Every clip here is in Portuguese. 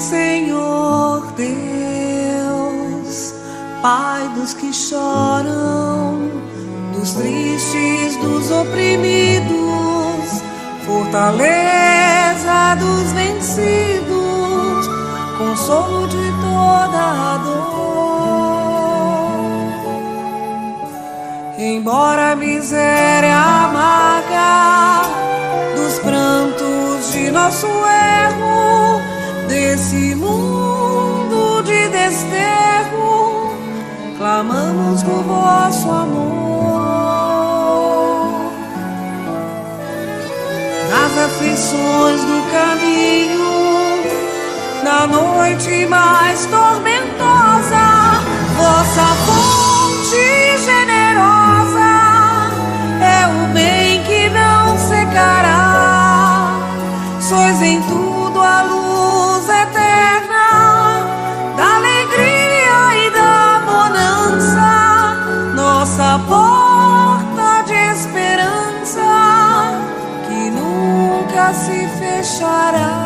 Senhor Deus, Pai dos que choram, dos tristes, dos oprimidos, fortaleza dos vencidos, consolo de toda a dor. Embora a miséria amarga dos prantos de nosso erro, desse mundo de desterro, clamamos por vosso amor. Nas aflições do caminho, na noite mais tormentosa, vossa fonte generosa é o bem que não secará. Sois em tudo a luz eterna da alegria e da bonança, nossa porta de esperança que nunca se fechará.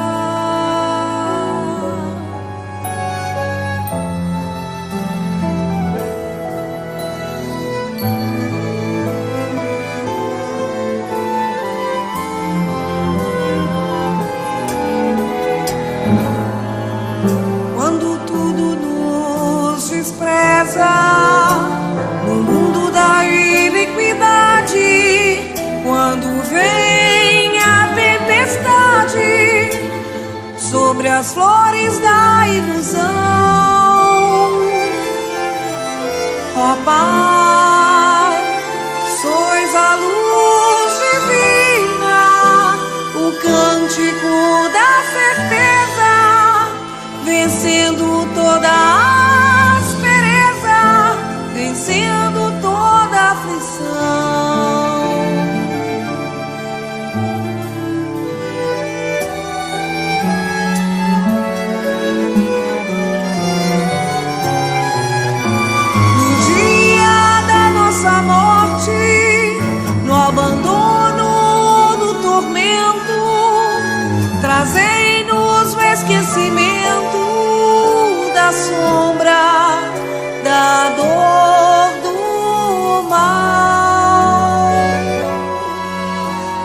No mundo da iniquidade, quando vem a tempestade sobre as flores da ilusão, ó Pai, sois a luz divina, o cântico da certeza, vencendo toda a vencendo toda aflição. No dia da nossa morte, no abandono, no tormento, trazei-nos o esquecimento da sombra, da dor do mal,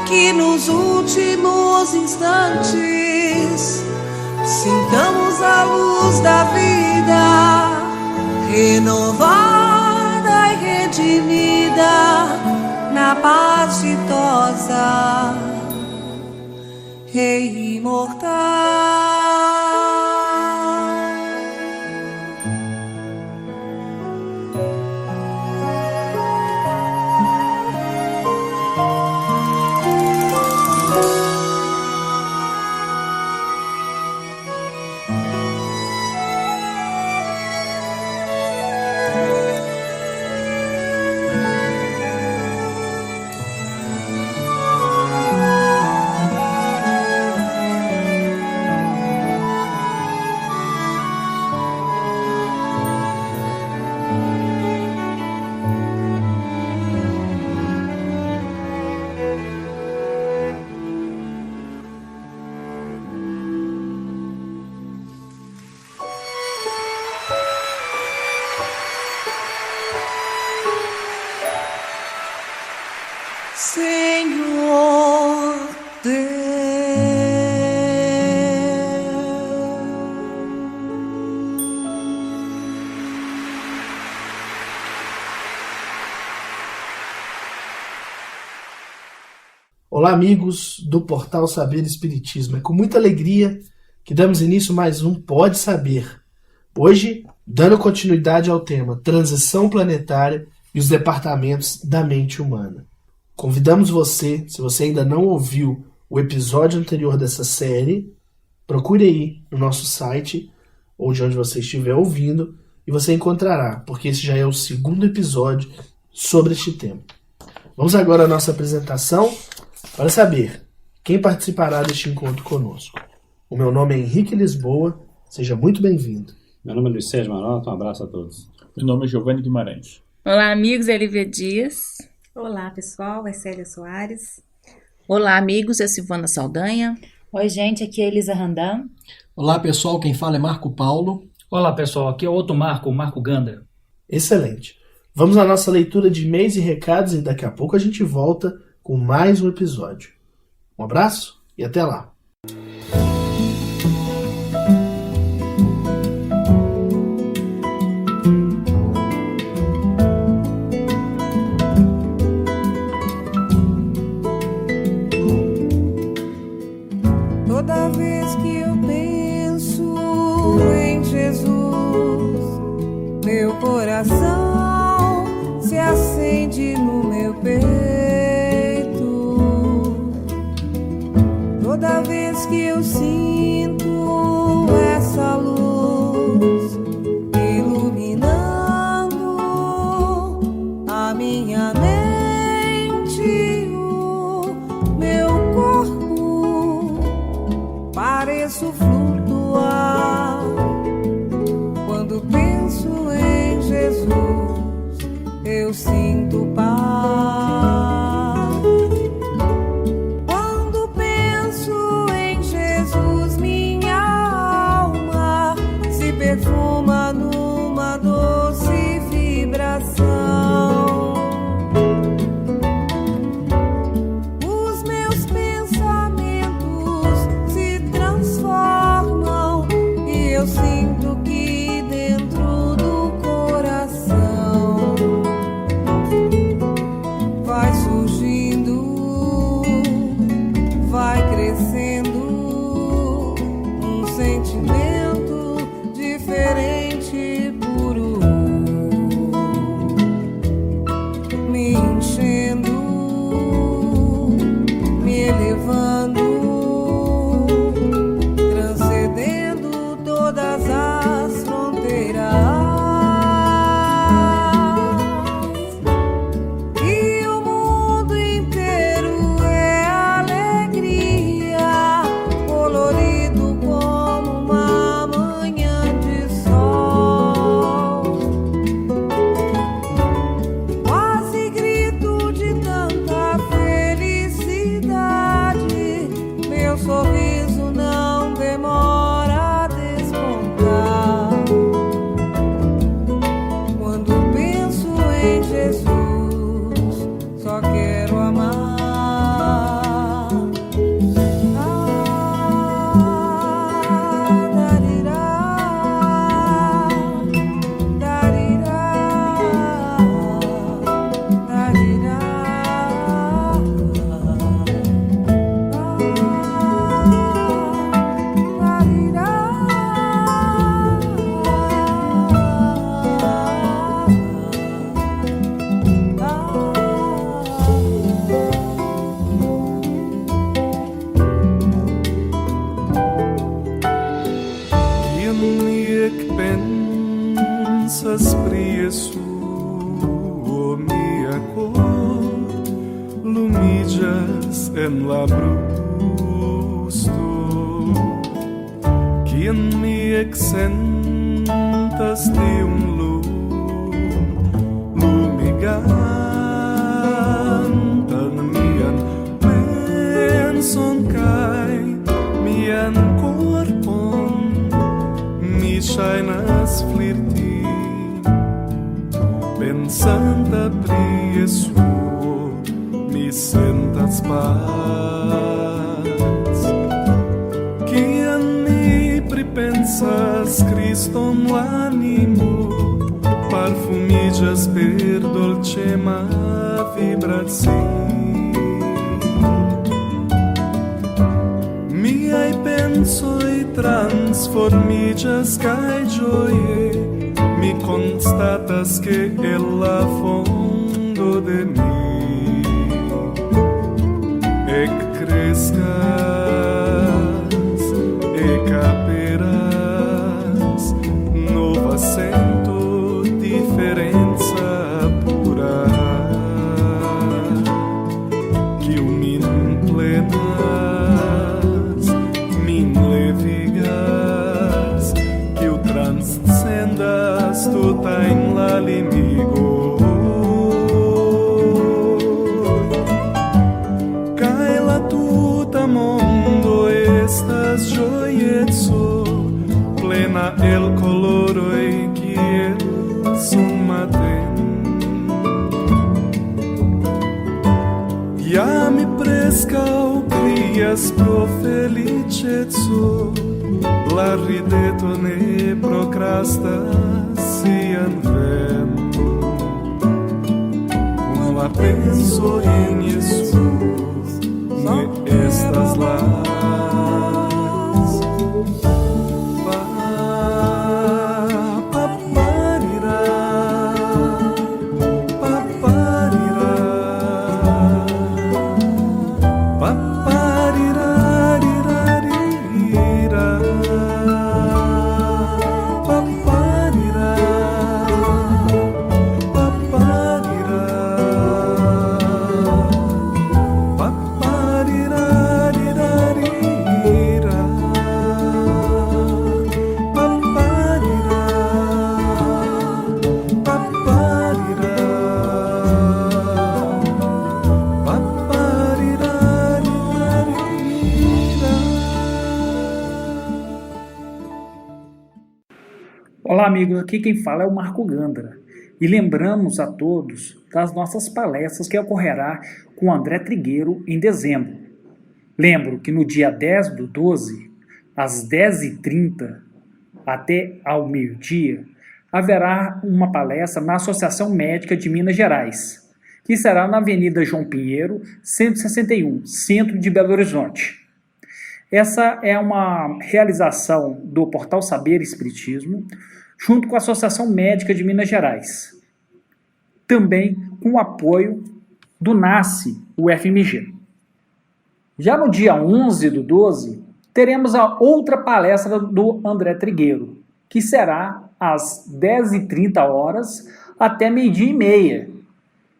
que nos últimos instantes sintamos a luz da vida, renovada e redimida na paz ditosa, Rei imortal. Senhor Deus. Olá, amigos do Portal Saber Espiritismo. É com muita alegria que damos início a mais um Pode Saber. Hoje, dando continuidade ao tema Transição Planetária e os Departamentos da Mente Humana. Convidamos você, se você ainda não ouviu o episódio anterior dessa série, procure aí no nosso site, ou de onde você estiver ouvindo, e você encontrará, porque esse já é o segundo episódio sobre este tema. Vamos agora à nossa apresentação para saber quem participará deste encontro conosco. O meu nome é Henrique Lisboa, seja muito bem-vindo. Meu nome é Luiz Sérgio Manota, um abraço a todos. Meu nome é Giovanni Guimarães. Olá, amigos, é Lívia Dias. Olá, pessoal, é Célia Soares. Olá, amigos, é Silvana Saldanha. Oi, gente, aqui é Elisa Randam. Olá, pessoal, quem fala é Marco Paulo. Olá, pessoal, aqui é outro Marco, o Marco Gandra. Excelente. Vamos à nossa leitura de e-mails e recados e daqui a pouco a gente volta com mais um episódio. Um abraço e até lá. Toda vez que eu penso em Jesus, meu coração se acende no meu peito. Toda vez que eu sinto essa luz iluminando a minha mente, o meu corpo, pareço flutuar. Quando penso em Jesus, eu sinto paz. Quando penso em Jesus, minha alma se perfuma numa doce vibração. Os meus pensamentos se transformam e eu sinto que dentro do coração vai surgindo, vai crescendo um sentimento diferente, puro, me enchendo, me elevando, transcendendo todas as fronteiras. E o mundo inteiro é alegria, colorido como uma manhã de sol. Quase grito de tanta felicidade, meu sorriso não demora a despontar. Quando penso em Jesus, só quero amar. Darirá, darirá, darirá. Quem que pensas preço o minha cor, lumillas en la brusto. Quem me exentas de lumigantan mian penson kai mian corpon mi shainas flirti pensanta priesu mi sentas paz. Quien mi pripensas Cristo no animo, parfumillas per dolcema vibrazi. Miai pensoi transformillas cae gioie, mi constatas que ella fondo de mí ec crescas e caperas nova sento diferença pura que o min plenas min levigas que o transcendas tu tain la limigo cae la tuta mondo e pena el coloro que el summa tem. Ja mi prescau crias pro felicetso, la rideto ne procrastas sian ven. Quando penso em Jesus, ne estas lá. Olá, amigos. Aqui quem fala é o Marco Gandra. E lembramos a todos das nossas palestras que ocorrerá com o André Trigueiro em dezembro. Lembro que no dia 10/12, às 10h30 até ao meio-dia, haverá uma palestra na Associação Médica de Minas Gerais, que será na Avenida João Pinheiro, 161, centro de Belo Horizonte. Essa é uma realização do Portal Saber Espiritismo, junto com a Associação Médica de Minas Gerais. Também com o apoio do NASCE, o FMG. Já no dia 11/12, teremos a outra palestra do André Trigueiro, que será às 10h30 até 12h30,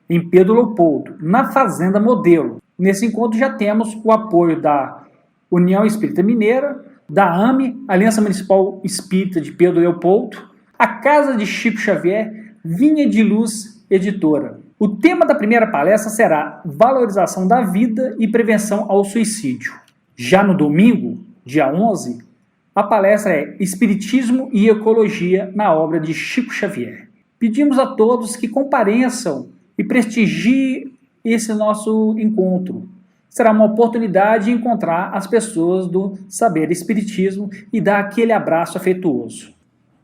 em Pedro Leopoldo, na Fazenda Modelo. Nesse encontro já temos o apoio da União Espírita Mineira, da AME, Aliança Municipal Espírita de Pedro Leopoldo, a Casa de Chico Xavier, Vinha de Luz Editora. O tema da primeira palestra será Valorização da Vida e Prevenção ao Suicídio. Já no domingo, dia 11, a palestra é Espiritismo e Ecologia na obra de Chico Xavier. Pedimos a todos que compareçam e prestigiem esse nosso encontro. Será uma oportunidade de encontrar as pessoas do Saber Espiritismo e dar aquele abraço afetuoso.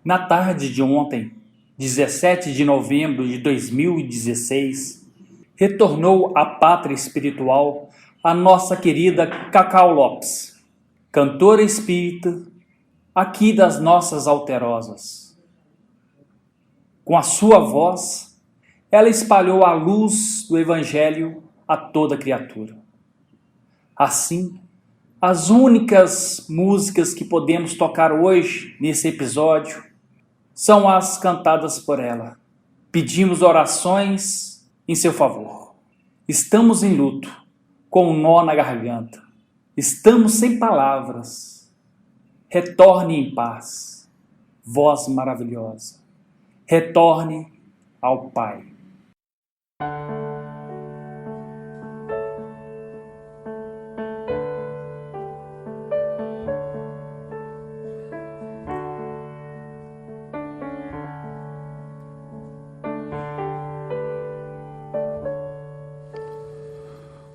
Na tarde de ontem, 17 de novembro de 2016, retornou à pátria espiritual a nossa querida Cacau Lopes, cantora espírita, aqui das nossas Alterosas. Com a sua voz, ela espalhou a luz do Evangelho a toda criatura. Assim, as únicas músicas que podemos tocar hoje, nesse episódio, são as cantadas por ela. Pedimos orações em seu favor. Estamos em luto, com um nó na garganta. Estamos sem palavras. Retorne em paz, voz maravilhosa. Retorne ao Pai.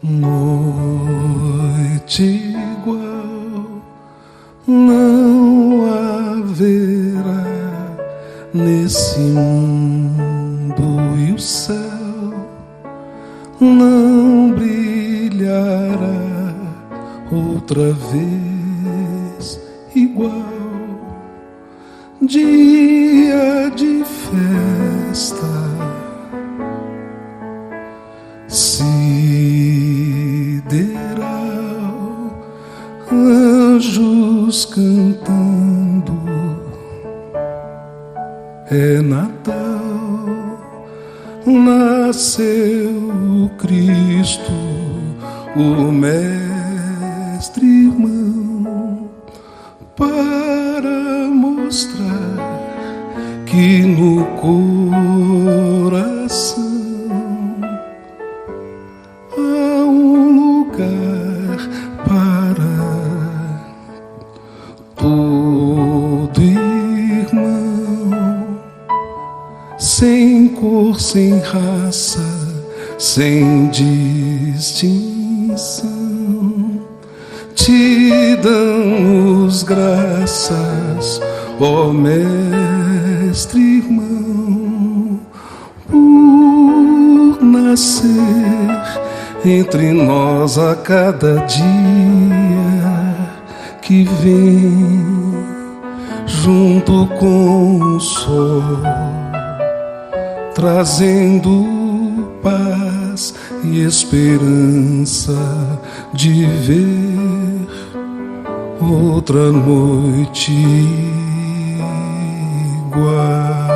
Noite igual não haverá nesse mundo, e o céu não brilhará outra vez igual. Dia de festa, sideral, anjos cantando, é Natal, nasceu Cristo, o Mestre irmão, para mostrar que no coração há um lugar para todo cor, sem raça, sem distinção, te damos graças, ó Mestre irmão, por nascer entre nós a cada dia que vem, junto com o sol, trazendo paz e esperança de ver outra noite igual.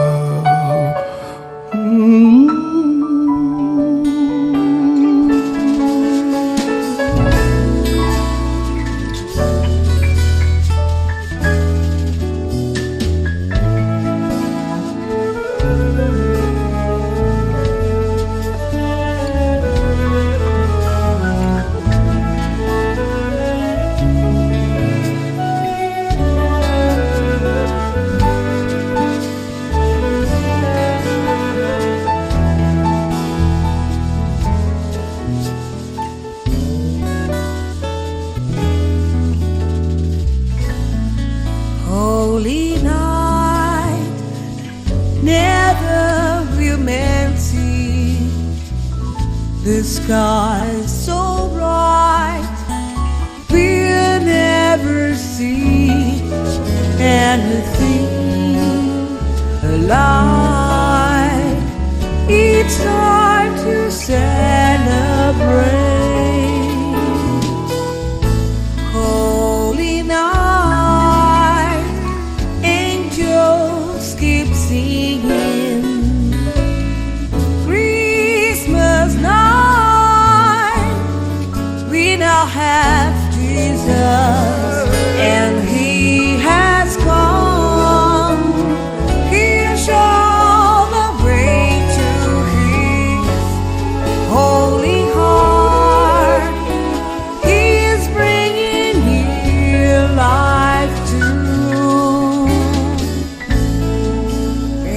Holy night, never will man see the sky so bright. We'll never see anything alive. It's time to celebrate. Holy night, angels keep singing. Christmas night, we now have Jesus, and He has come. He'll show the way to His holy heart. He is bringing new life to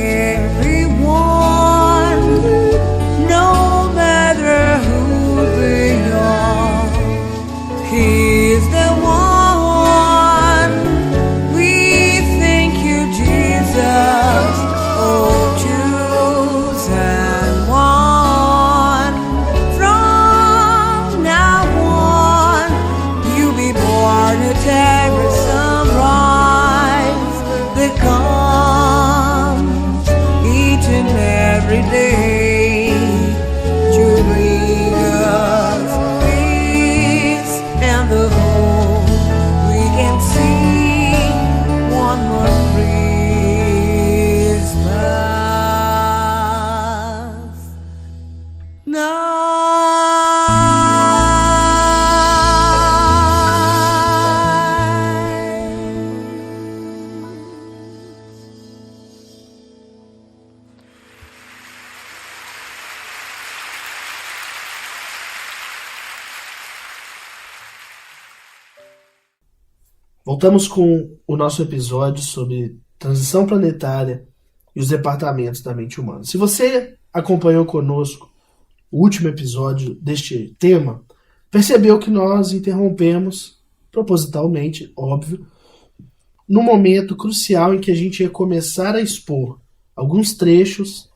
everyone, no matter who they are. He's the one. We thank you, Jesus, oh chosen one. From now on, you'll be born to every sunrise that comes each and every day to bring us peace and the hope we can see one more Christmas night. Voltamos com o nosso episódio sobre transição planetária e os departamentos da mente humana. Se você acompanhou conosco o último episódio deste tema, percebeu que nós interrompemos, propositalmente, óbvio, no momento crucial em que a gente ia começar a expor alguns trechos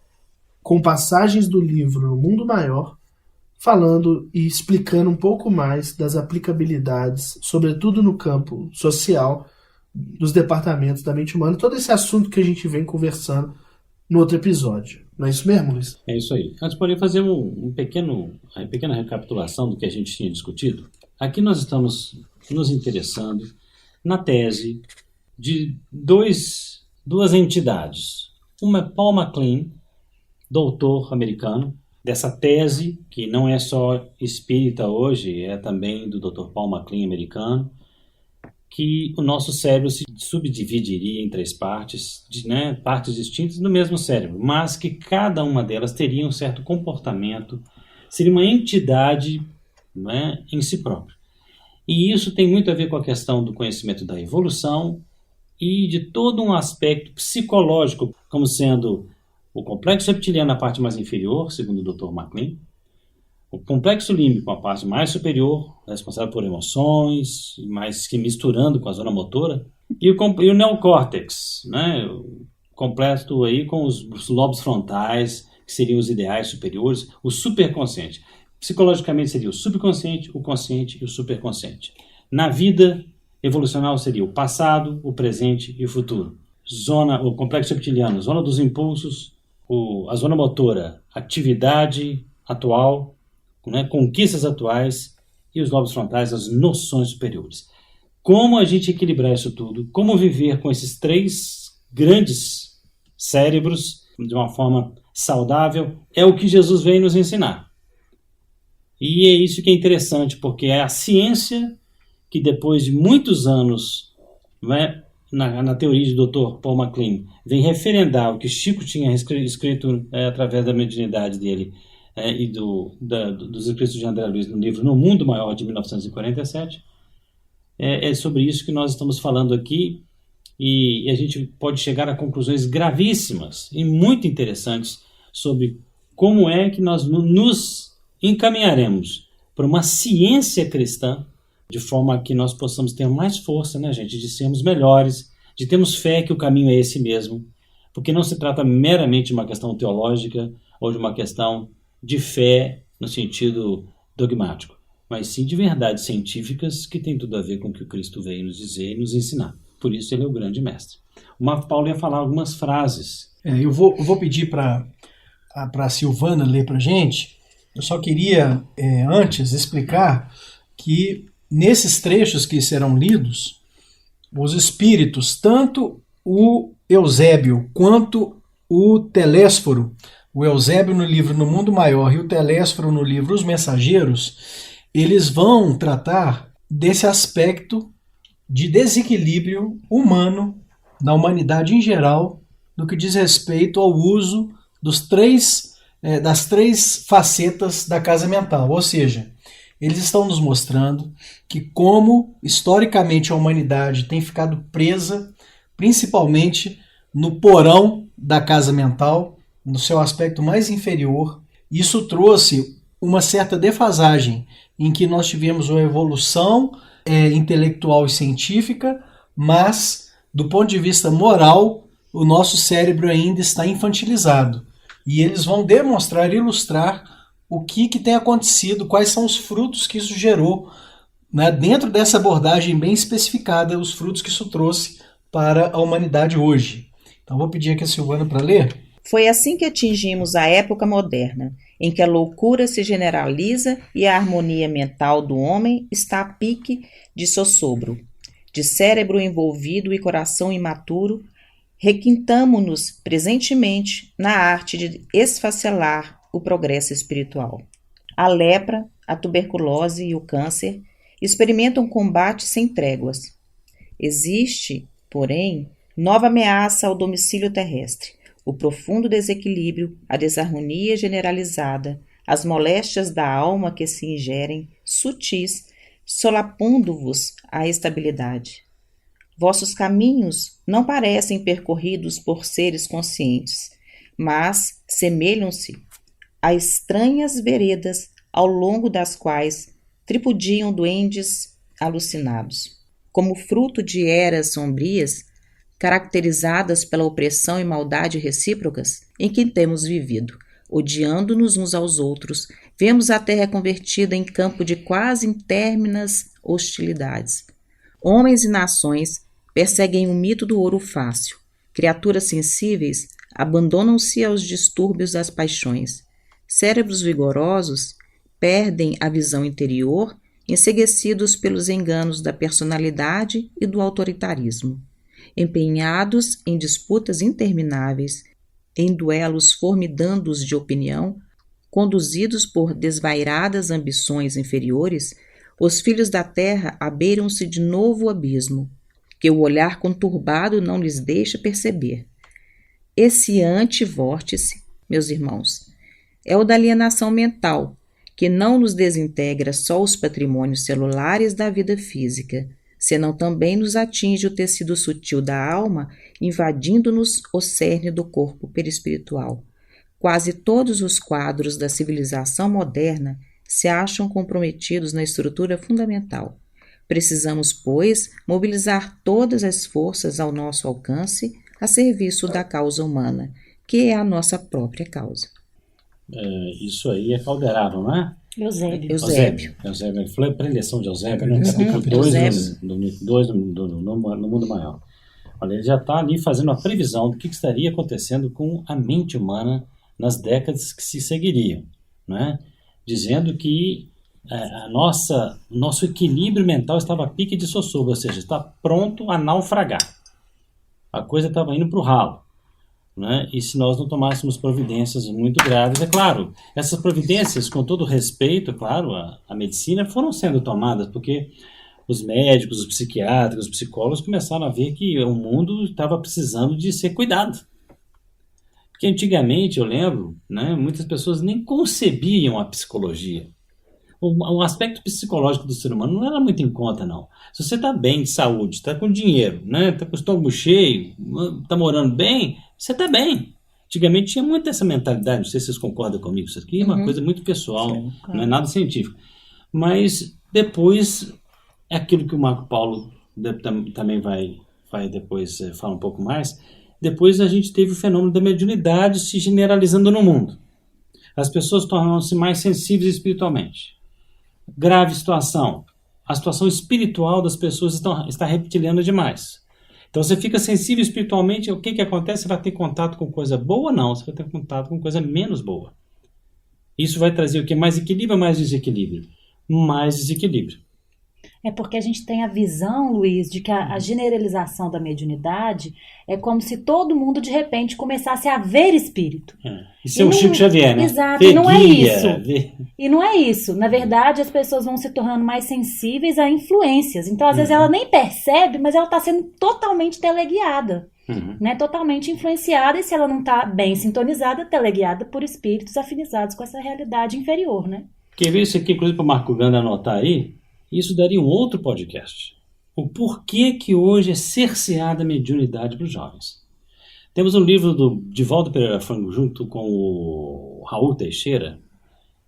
com passagens do livro No Mundo Maior, falando e explicando um pouco mais das aplicabilidades, sobretudo no campo social, dos departamentos da mente humana, todo esse assunto que a gente vem conversando no outro episódio. Não é isso mesmo, Luiz? É isso aí. Antes, porém, fazer uma pequena recapitulação do que a gente tinha discutido. Aqui nós estamos nos interessando na tese de duas entidades. Uma é Paul MacLean, doutor americano, dessa tese, que não é só espírita hoje, é também do Dr. Paul MacLean americano, que o nosso cérebro se subdividiria em três partes, partes distintas do mesmo cérebro, mas que cada uma delas teria um certo comportamento, seria uma entidade em si própria. E isso tem muito a ver com a questão do conhecimento da evolução e de todo um aspecto psicológico, como sendo o complexo reptiliano na parte mais inferior, segundo o Dr. MacLean, o complexo límbico, a parte mais superior, responsável por emoções, mas que misturando com a zona motora, e o neocórtex, né? Completo aí com os lobos frontais, que seriam os ideais superiores, o superconsciente. Psicologicamente seria o subconsciente, o consciente e o superconsciente. Na vida evolucional seria o passado, o presente e o futuro. O complexo reptiliano, zona dos impulsos, a zona motora, atividade atual, né, conquistas atuais, e os lobos frontais, as noções superiores. Como a gente equilibrar isso tudo? Como viver com esses 3 grandes cérebros de uma forma saudável? É o que Jesus veio nos ensinar. E é isso que é interessante, porque é a ciência que depois de muitos anos, né, na teoria do Dr. Paul MacLean, vem referendar o que Chico tinha escrito através da mediunidade dele, e dos escritos de André Luiz no livro No Mundo Maior, de 1947. É sobre isso que nós estamos falando aqui, e a gente pode chegar a conclusões gravíssimas e muito interessantes sobre como é que nós nos encaminharemos para uma ciência cristã, de forma que nós possamos ter mais força, né, gente, de sermos melhores, de termos fé que o caminho é esse mesmo, porque não se trata meramente de uma questão teológica ou de uma questão de fé no sentido dogmático, mas sim de verdades científicas que tem tudo a ver com o que o Cristo veio nos dizer e nos ensinar. Por isso ele é o grande mestre. O Marco Paulo ia falar algumas frases. Eu vou pedir para a Silvana ler para a gente. Eu só queria, antes, explicar que nesses trechos que serão lidos, os espíritos, tanto o Eusébio quanto o Telésforo, o Eusébio no livro No Mundo Maior e o Telésforo no livro Os Mensageiros, eles vão tratar desse aspecto de desequilíbrio humano, da humanidade em geral, no que diz respeito ao uso das 3 facetas da casa mental. Ou seja, eles estão nos mostrando que como historicamente a humanidade tem ficado presa, principalmente no porão da casa mental, no seu aspecto mais inferior. Isso trouxe uma certa defasagem em que nós tivemos uma evolução intelectual e científica, mas do ponto de vista moral, o nosso cérebro ainda está infantilizado. E eles vão demonstrar e ilustrar o que tem acontecido, quais são os frutos que isso gerou, né, dentro dessa abordagem bem especificada, os frutos que isso trouxe para a humanidade hoje. Então vou pedir aqui a Silvana para ler. Foi assim que atingimos a época moderna, em que a loucura se generaliza e a harmonia mental do homem está a pique de sossobro. De cérebro envolvido e coração imaturo, requintamo-nos presentemente na arte de esfacelar o progresso espiritual. A lepra, a tuberculose e o câncer experimentam combate sem tréguas. Existe, porém, nova ameaça ao domicílio terrestre. O profundo desequilíbrio, a desarmonia generalizada, as moléstias da alma que se ingerem, sutis, solapondo-vos a estabilidade. Vossos caminhos não parecem percorridos por seres conscientes, mas semelham-se a estranhas veredas ao longo das quais tripudiam duendes alucinados. Como fruto de eras sombrias, caracterizadas pela opressão e maldade recíprocas em que temos vivido, odiando-nos uns aos outros, vemos a terra convertida em campo de quase interminas hostilidades. Homens e nações perseguem o mito do ouro fácil. Criaturas sensíveis abandonam-se aos distúrbios das paixões. Cérebros vigorosos perdem a visão interior, enceguecidos pelos enganos da personalidade e do autoritarismo. Empenhados em disputas intermináveis, em duelos formidandos de opinião, conduzidos por desvairadas ambições inferiores, os filhos da terra abeiram-se de novo abismo, que o olhar conturbado não lhes deixa perceber. Esse antivórtice, meus irmãos, é o da alienação mental, que não nos desintegra só os patrimônios celulares da vida física, senão também nos atinge o tecido sutil da alma, invadindo-nos o cerne do corpo perispiritual. Quase todos os quadros da civilização moderna se acham comprometidos na estrutura fundamental. Precisamos, pois, mobilizar todas as forças ao nosso alcance a serviço da causa humana, que é a nossa própria causa. Isso aí é Calderaro, não é? Eusébio. Eusébio. Foi a preleção de Eusébio, né? Dois no mundo maior. Olha, ele já está ali fazendo a previsão do que estaria acontecendo com a mente humana nas décadas que se seguiriam, né? Dizendo que nosso equilíbrio mental estava a pique de sossego, ou seja, está pronto a naufragar. A coisa estava indo para o ralo, né? E se nós não tomássemos providências muito graves, é claro, essas providências, com todo respeito, é claro, a medicina, foram sendo tomadas, porque os médicos, os psiquiatras, os psicólogos começaram a ver que o mundo estava precisando de ser cuidado. Porque antigamente, eu lembro, né, muitas pessoas nem concebiam a psicologia. O aspecto psicológico do ser humano não era muito em conta, não. Se você está bem de saúde, está com dinheiro, né, está com o estômago cheio, está morando bem, você está bem. Antigamente tinha muito essa mentalidade, não sei se vocês concordam comigo, isso aqui é uma coisa muito pessoal, sim, claro. Não é nada científico. Mas depois, é aquilo que o Marco Paulo também vai depois falar um pouco mais. Depois a gente teve o fenômeno da mediunidade se generalizando no mundo. As pessoas tornam-se mais sensíveis espiritualmente. Grave situação. A situação espiritual das pessoas está reptiliana demais. Então você fica sensível espiritualmente, o que acontece? Você vai ter contato com coisa boa? Não, você vai ter contato com coisa menos boa. Isso vai trazer o quê? Mais equilíbrio ou mais desequilíbrio? Mais desequilíbrio. É porque a gente tem a visão, Luiz, de que a generalização da mediunidade é como se todo mundo, de repente, começasse a ver espírito. Isso é o Chico Xavier, né? Exato, e não é isso. E não é isso. Na verdade, as pessoas vão se tornando mais sensíveis a influências. Então, às vezes, ela nem percebe, mas ela está sendo totalmente teleguiada. Né? Totalmente influenciada, e se ela não está bem sintonizada, teleguiada por espíritos afinizados com essa realidade inferior, né? Quer ver isso aqui, inclusive, para o Marco Ganda anotar aí? Isso daria um outro podcast. O porquê que hoje é cerceada a mediunidade para os jovens. Temos um livro do Divaldo Pereira Franco, junto com o Raul Teixeira,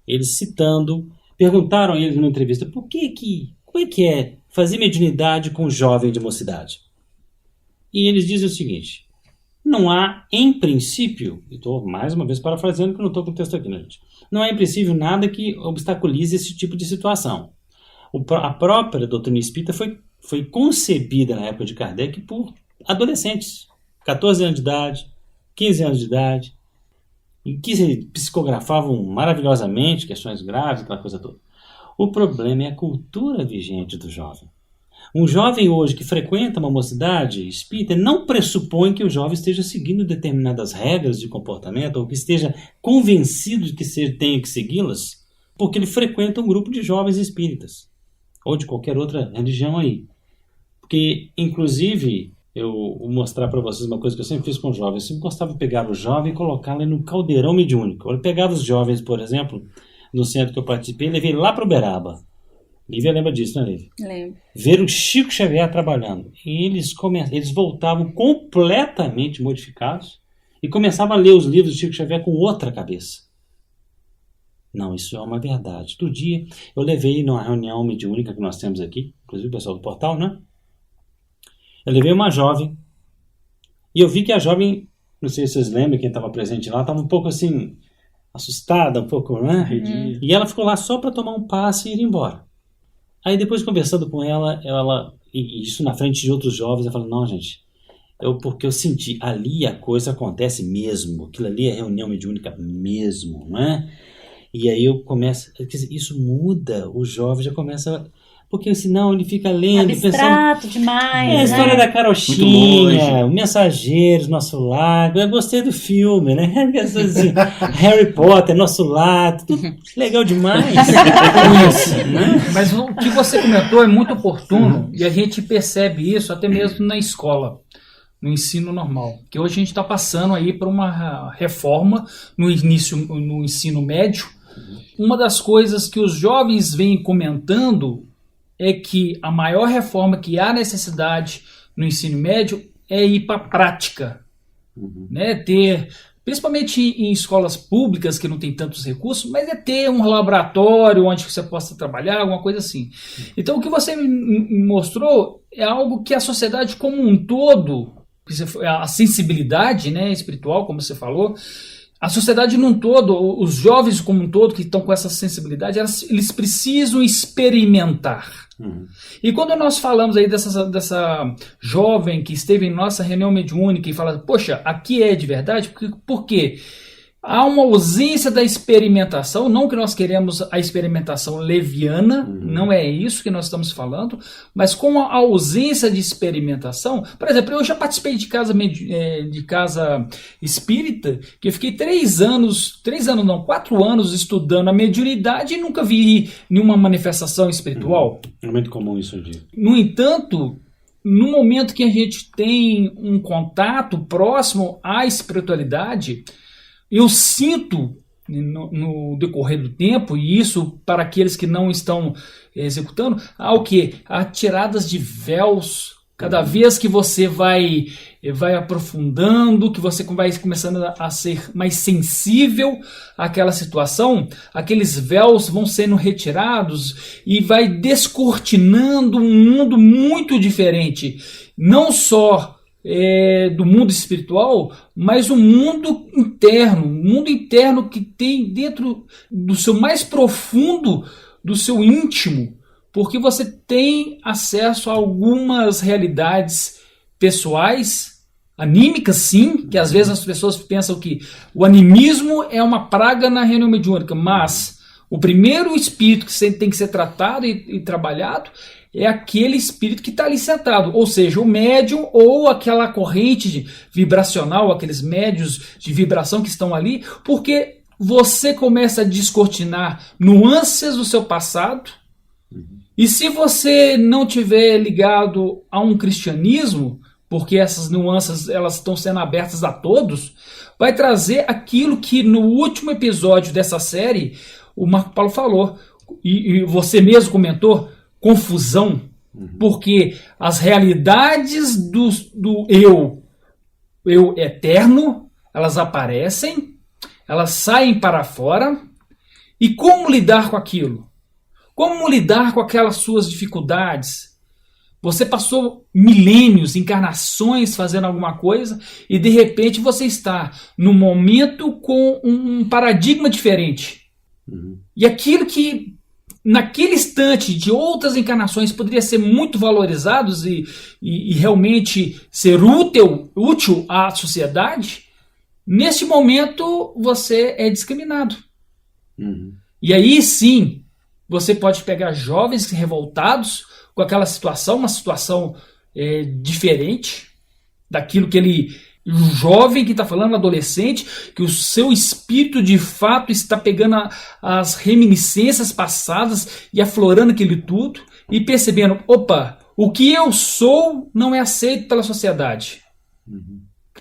eles citando, perguntaram a eles numa entrevista, como é que é fazer mediunidade com jovem de mocidade? E eles dizem o seguinte, não há, em princípio, estou mais uma vez parafraseando que eu não estou com o texto aqui, né, gente? Não há, em princípio, nada que obstaculize esse tipo de situação. A própria doutrina espírita foi concebida na época de Kardec por adolescentes, 14 anos de idade, 15 anos de idade, e que psicografavam maravilhosamente questões graves, aquela coisa toda. O problema é a cultura vigente do jovem. Um jovem hoje que frequenta uma mocidade espírita não pressupõe que o jovem esteja seguindo determinadas regras de comportamento ou que esteja convencido de que tenha que segui-las, porque ele frequenta um grupo de jovens espíritas. Ou de qualquer outra religião aí. Porque, inclusive, eu vou mostrar para vocês uma coisa que eu sempre fiz com os jovens. Eu sempre gostava de pegar o jovem e colocá-lo no caldeirão mediúnico. Eu pegava os jovens, por exemplo, no centro que eu participei, levei lá para Uberaba. Lívia lembra disso, né, Lívia? Lembro. Ver o Chico Xavier trabalhando. E eles voltavam completamente modificados e começavam a ler os livros do Chico Xavier com outra cabeça. Não, isso é uma verdade. Todo dia eu levei numa reunião mediúnica que nós temos aqui, inclusive o pessoal do portal, né? Eu levei uma jovem e eu vi que a jovem, não sei se vocês lembram, quem estava presente lá, estava um pouco assim, assustada, um pouco, né? E ela ficou lá só para tomar um passe e ir embora. Aí depois, conversando com ela, e isso na frente de outros jovens, eu falei, não, gente, porque eu senti, ali a coisa acontece mesmo, aquilo ali é reunião mediúnica mesmo, não é? E aí eu começo, isso muda, o jovem já começa, porque senão ele fica lendo, abstrato pensando, demais, a história da Carochinha, o Mensageiro, Nosso Lar, eu gostei do filme, né? Assim, Harry Potter, Nosso Lar, tudo legal demais. Né? Mas o que você comentou é muito oportuno e a gente percebe isso até mesmo na escola, no ensino normal, que hoje a gente está passando aí por uma reforma no ensino médio. Uma das coisas que os jovens vêm comentando é que a maior reforma que há necessidade no ensino médio é ir para a prática. Né? Ter, principalmente em escolas públicas que não tem tantos recursos, mas é ter um laboratório onde você possa trabalhar, alguma coisa assim. Então o que você me mostrou é algo que a sociedade como um todo, a sensibilidade, né, espiritual, como você falou, a sociedade num todo, os jovens como um todo que estão com essa sensibilidade, eles precisam experimentar. E quando nós falamos aí dessa jovem que esteve em nossa reunião mediúnica e fala, poxa, aqui é de verdade, por quê? Há uma ausência da experimentação, não que nós queremos a experimentação leviana, não é isso que nós estamos falando, mas com a ausência de experimentação, por exemplo, eu já participei de casa espírita, que eu fiquei 4 anos estudando a mediunidade e nunca vi nenhuma manifestação espiritual. É muito comum isso hoje. No entanto, no momento que a gente tem um contato próximo à espiritualidade, eu sinto no decorrer do tempo, e isso para aqueles que não estão executando, há o quê? Há tiradas de véus. Cada vez que você vai aprofundando, que você vai começando a ser mais sensível àquela situação, aqueles véus vão sendo retirados e vai descortinando um mundo muito diferente. Não só do mundo espiritual, mas o mundo interno que tem dentro do seu mais profundo, do seu íntimo, porque você tem acesso a algumas realidades pessoais, anímicas sim, que às vezes as pessoas pensam que o animismo é uma praga na reunião mediúnica, mas o primeiro espírito que tem que ser tratado e trabalhado é aquele espírito que está ali sentado, ou seja, o médium ou aquela corrente vibracional, aqueles médios de vibração que estão ali, porque você começa a descortinar nuances do seu passado, e se você não tiver ligado a um cristianismo, porque essas nuances elas estão sendo abertas a todos, vai trazer aquilo que no último episódio dessa série o Marco Paulo falou, e você mesmo comentou, confusão, porque as realidades do eu eterno, elas aparecem, elas saem para fora, e como lidar com aquilo? Como lidar com aquelas suas dificuldades? Você passou milênios, encarnações fazendo alguma coisa, e de repente você está num momento com um paradigma diferente. E aquilo que naquele instante de outras encarnações poderia ser muito valorizados e realmente ser útil à sociedade, neste momento você é discriminado. E aí sim, você pode pegar jovens revoltados com aquela situação, uma situação diferente daquilo que o jovem que está falando, adolescente, que o seu espírito de fato está pegando as reminiscências passadas e aflorando aquilo tudo e percebendo, opa, o que eu sou não é aceito pela sociedade.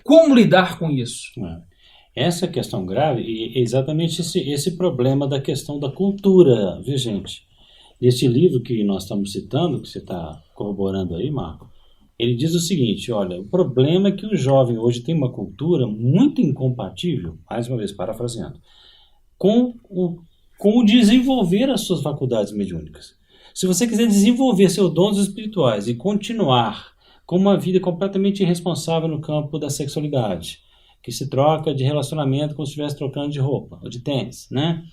Como lidar com isso? Essa questão grave é exatamente esse problema da questão da cultura, viu, gente? Esse livro que nós estamos citando, que você está corroborando aí, Marco, ele diz o seguinte, olha, o problema é que o jovem hoje tem uma cultura muito incompatível, mais uma vez parafraseando, com o desenvolver as suas faculdades mediúnicas. Se você quiser desenvolver seus dons espirituais e continuar com uma vida completamente irresponsável no campo da sexualidade, que se troca de relacionamento como se estivesse trocando de roupa ou de tênis, né?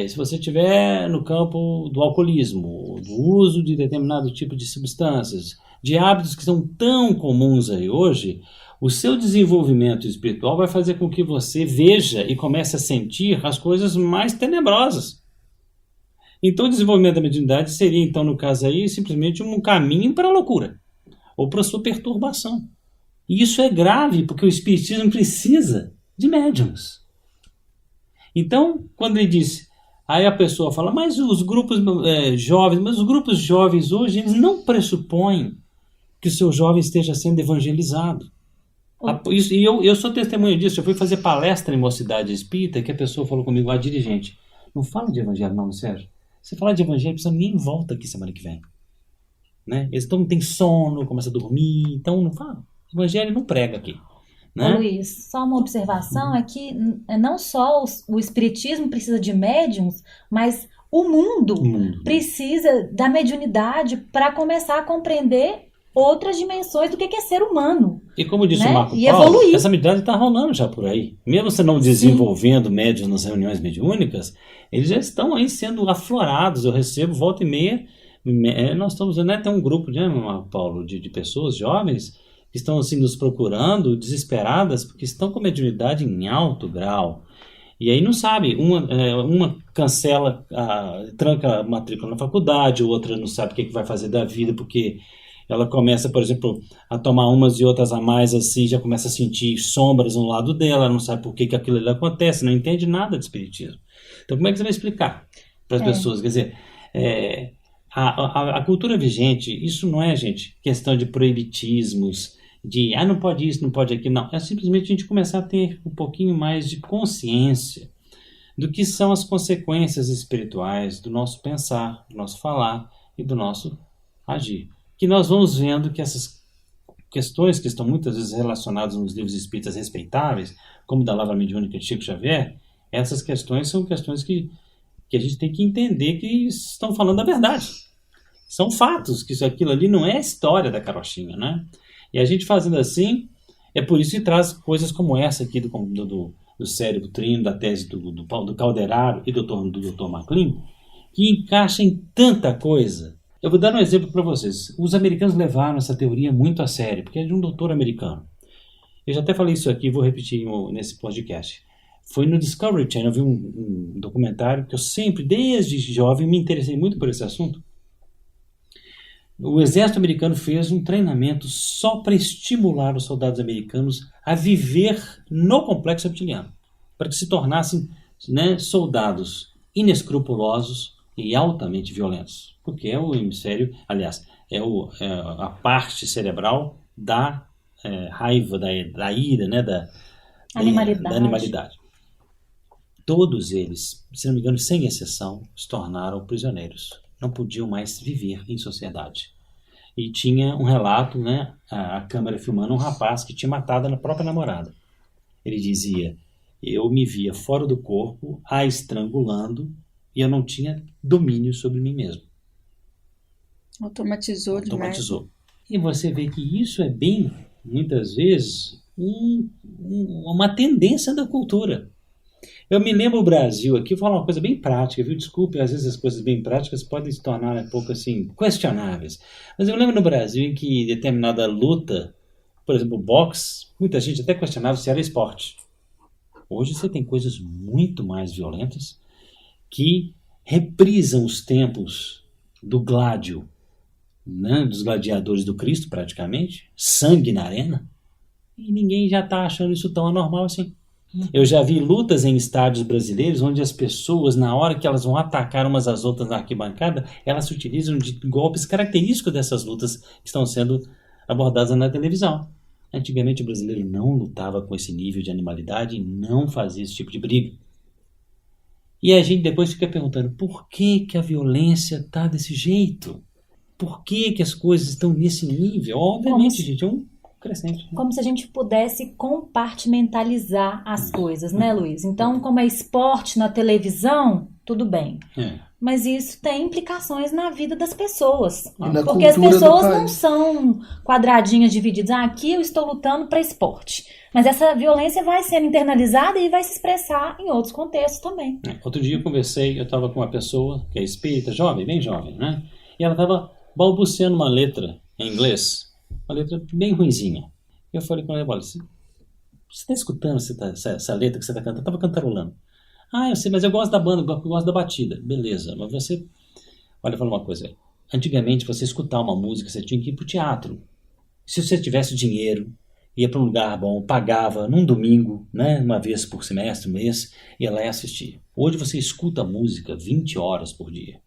Se você estiver no campo do alcoolismo, do uso de determinado tipo de substâncias, de hábitos que são tão comuns aí hoje, o seu desenvolvimento espiritual vai fazer com que você veja e comece a sentir as coisas mais tenebrosas. Então o desenvolvimento da mediunidade seria, então, no caso aí, simplesmente um caminho para a loucura, ou para a sua perturbação. E isso é grave, porque o espiritismo precisa de médiuns. Então, quando ele diz, aí a pessoa fala, mas os grupos jovens hoje, eles não pressupõem que o seu jovem esteja sendo evangelizado. E eu sou testemunha disso. Eu fui fazer palestra em Mocidade Espírita, que a pessoa falou comigo, a dirigente, não fala de evangelho não, Sérgio. Você fala de evangelho, ninguém volta aqui semana que vem. né? Eles não têm sono, começam a dormir, então não fala. O evangelho não prega aqui. Né? Ô, Luiz, só uma observação é que não só o espiritismo precisa de médiums, mas o mundo precisa da mediunidade para começar a compreender outras dimensões do que é ser humano. E como disse, né? O Marco e Paulo, evoluir. essa mediunidade está rolando já por aí. Mesmo você não desenvolvendo médiuns nas reuniões mediúnicas, eles já estão aí sendo aflorados. Eu recebo volta e meia. Nós estamos, né, tem um grupo, né, Marco Paulo, de pessoas jovens que estão assim nos procurando, desesperadas, porque estão com mediunidade em alto grau. E aí não sabe, uma cancela, tranca a matrícula na faculdade, outra não sabe o que vai fazer da vida, porque ela começa, por exemplo, a tomar umas e outras a mais, assim, já começa a sentir sombras no lado dela, não sabe por que aquilo ali acontece, não entende nada de espiritismo. Então como é que você vai explicar para as pessoas? Quer dizer, a cultura vigente, isso não é, gente, questão de proibitismos, de não pode isso, não pode aquilo, não. É simplesmente a gente começar a ter um pouquinho mais de consciência do que são as consequências espirituais do nosso pensar, do nosso falar e do nosso agir. Que nós vamos vendo que essas questões que estão muitas vezes relacionadas nos livros espíritas respeitáveis, como da Lavra Mediúnica de Chico Xavier, essas questões são questões que a gente tem que entender que estão falando a verdade. São fatos, que aquilo ali não é história da carochinha, né? E a gente fazendo assim, é por isso que traz coisas como essa aqui do cérebro trino, da tese do Calderaro e do Dr. MacLean, que encaixa em tanta coisa. Eu vou dar um exemplo para vocês. Os americanos levaram essa teoria muito a sério, porque é de um doutor americano. Eu já até falei isso aqui, vou repetir nesse podcast. Foi no Discovery Channel, eu vi um documentário que eu sempre, desde jovem, me interessei muito por esse assunto. O exército americano fez um treinamento só para estimular os soldados americanos a viver no complexo reptiliano, para que se tornassem, né, soldados inescrupulosos e altamente violentos, porque é o hemisfério, aliás, a parte cerebral da raiva, da ira, né, da animalidade. Todos eles, se não me engano, sem exceção, se tornaram prisioneiros. Não podiam mais viver em sociedade. E tinha um relato, né, a câmera filmando um rapaz que tinha matado a própria namorada. Ele dizia, eu me via fora do corpo, a estrangulando, e eu não tinha domínio sobre mim mesmo. Automatizou demais. E você vê que isso é bem, muitas vezes, uma tendência da cultura. Eu me lembro o Brasil aqui, vou falar uma coisa bem prática, viu? Desculpe, às vezes as coisas bem práticas podem se tornar um pouco assim, questionáveis. Mas eu lembro no Brasil em que determinada luta, por exemplo, boxe, muita gente até questionava se era esporte. Hoje você tem coisas muito mais violentas que reprisam os tempos do gládio, né? Dos gladiadores do Cristo, praticamente, sangue na arena, e ninguém já está achando isso tão anormal assim. Eu já vi lutas em estádios brasileiros onde as pessoas, na hora que elas vão atacar umas às outras na arquibancada, elas se utilizam de golpes característicos dessas lutas que estão sendo abordadas na televisão. Antigamente o brasileiro não lutava com esse nível de animalidade e não fazia esse tipo de briga. E a gente depois fica perguntando, por que a violência está desse jeito? Por que as coisas estão nesse nível? Obviamente, gente, é um crescente. Como se a gente pudesse compartimentalizar as coisas, né, Luiz? Então, como é esporte na televisão, tudo bem. Mas isso tem implicações na vida das pessoas. Porque as pessoas não são quadradinhas divididas. Aqui eu estou lutando para esporte. Mas essa violência vai sendo internalizada e vai se expressar em outros contextos também. Outro dia eu estava com uma pessoa que é espírita, jovem, bem jovem, né? E ela estava balbuciando uma letra em inglês. Uma letra bem ruinzinha. Eu falei com ela, olha, você está escutando essa letra que você está cantando? Eu estava cantarolando. Eu sei, mas eu gosto da banda, eu gosto da batida. Beleza, mas você... Olha, fala uma coisa. Antigamente, você escutar uma música, você tinha que ir para o teatro. Se você tivesse dinheiro, ia para um lugar bom, pagava num domingo, né, uma vez por semestre, mês, ia lá e assistia. Hoje você escuta a música 20 horas por dia,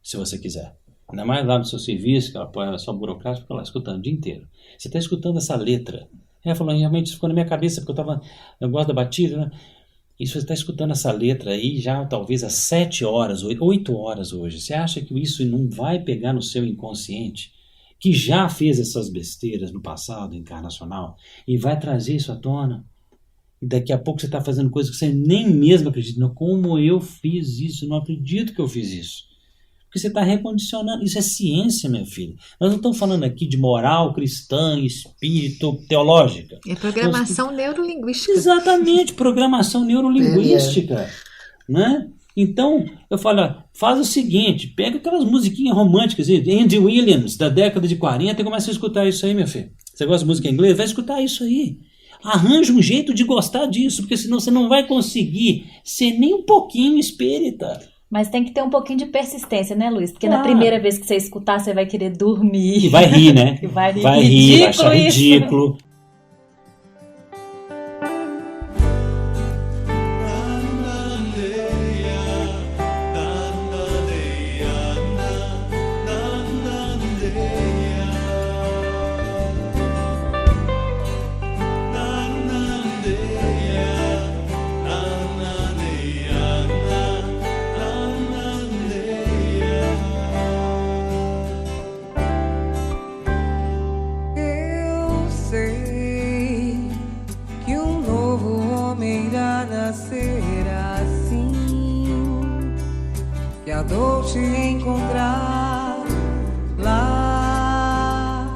se você quiser. Ainda mais lá no seu serviço, que é só burocrático, fica lá escutando o dia inteiro. Você está escutando essa letra. Falando, realmente isso ficou na minha cabeça, porque eu gosto da batida, né? E você está escutando essa letra aí já talvez às 7 horas, 8 horas hoje. Você acha que isso não vai pegar no seu inconsciente? que já fez essas besteiras no passado encarnacional e vai trazer isso à tona. E daqui a pouco você está fazendo coisas que você nem mesmo acredita. Não, como eu fiz isso? Não acredito que eu fiz isso. Porque você está recondicionando. Isso é ciência, minha filha. Nós não estamos falando aqui de moral cristã, espírito, teológica. É programação neurolinguística. Exatamente, programação neurolinguística. Né? Então, eu falo, ó, faz o seguinte, pega aquelas musiquinhas românticas, Andy Williams, da década de 40, e começa a escutar isso aí, meu filho. Você gosta de música em inglês? Vai escutar isso aí. Arranja um jeito de gostar disso, porque senão você não vai conseguir ser nem um pouquinho espírita. Mas tem que ter um pouquinho de persistência, né, Luiz? Porque na primeira vez que você escutar, você vai querer dormir. E vai rir, né? Vai rir, vai achar ridículo. Dor te encontrar lá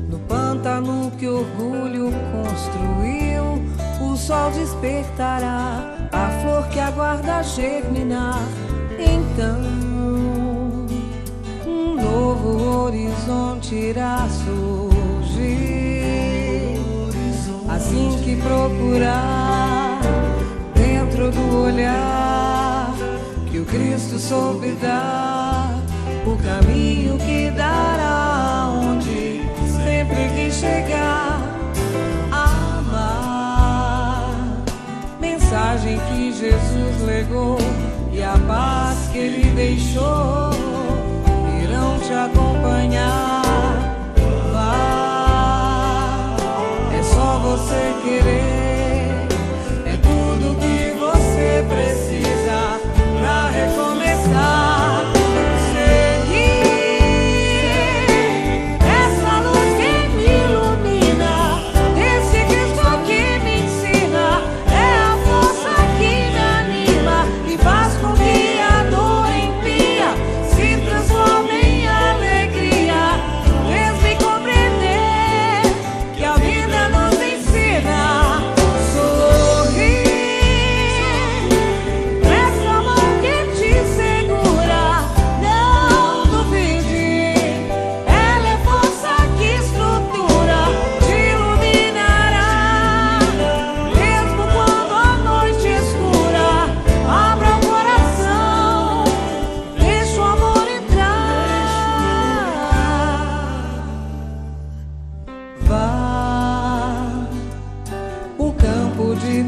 no pântano que orgulho construiu. O sol despertará a flor que aguarda germinar. Então um novo horizonte irá surgir. Assim que procurar dentro do olhar que o Cristo soube dar, o caminho que dará onde sempre quis chegar. Amar, mensagem que Jesus legou, e a paz que Ele deixou irão te acompanhar. Vá, é só você querer, é tudo que você precisa pra recomeçar. Seguir essa luz que me ilumina, esse Cristo que me ensina, é a força que me anima e faz com que a dor impia se transforme em alegria. Fez-me compreender que a vida nos ensina.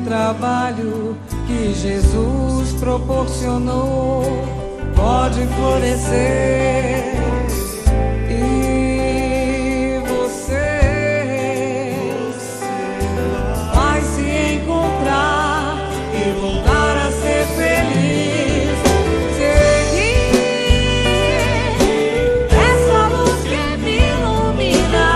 Trabalho que Jesus proporcionou pode florescer, e você vai se encontrar e voltar a ser feliz. Seguir essa luz que me ilumina,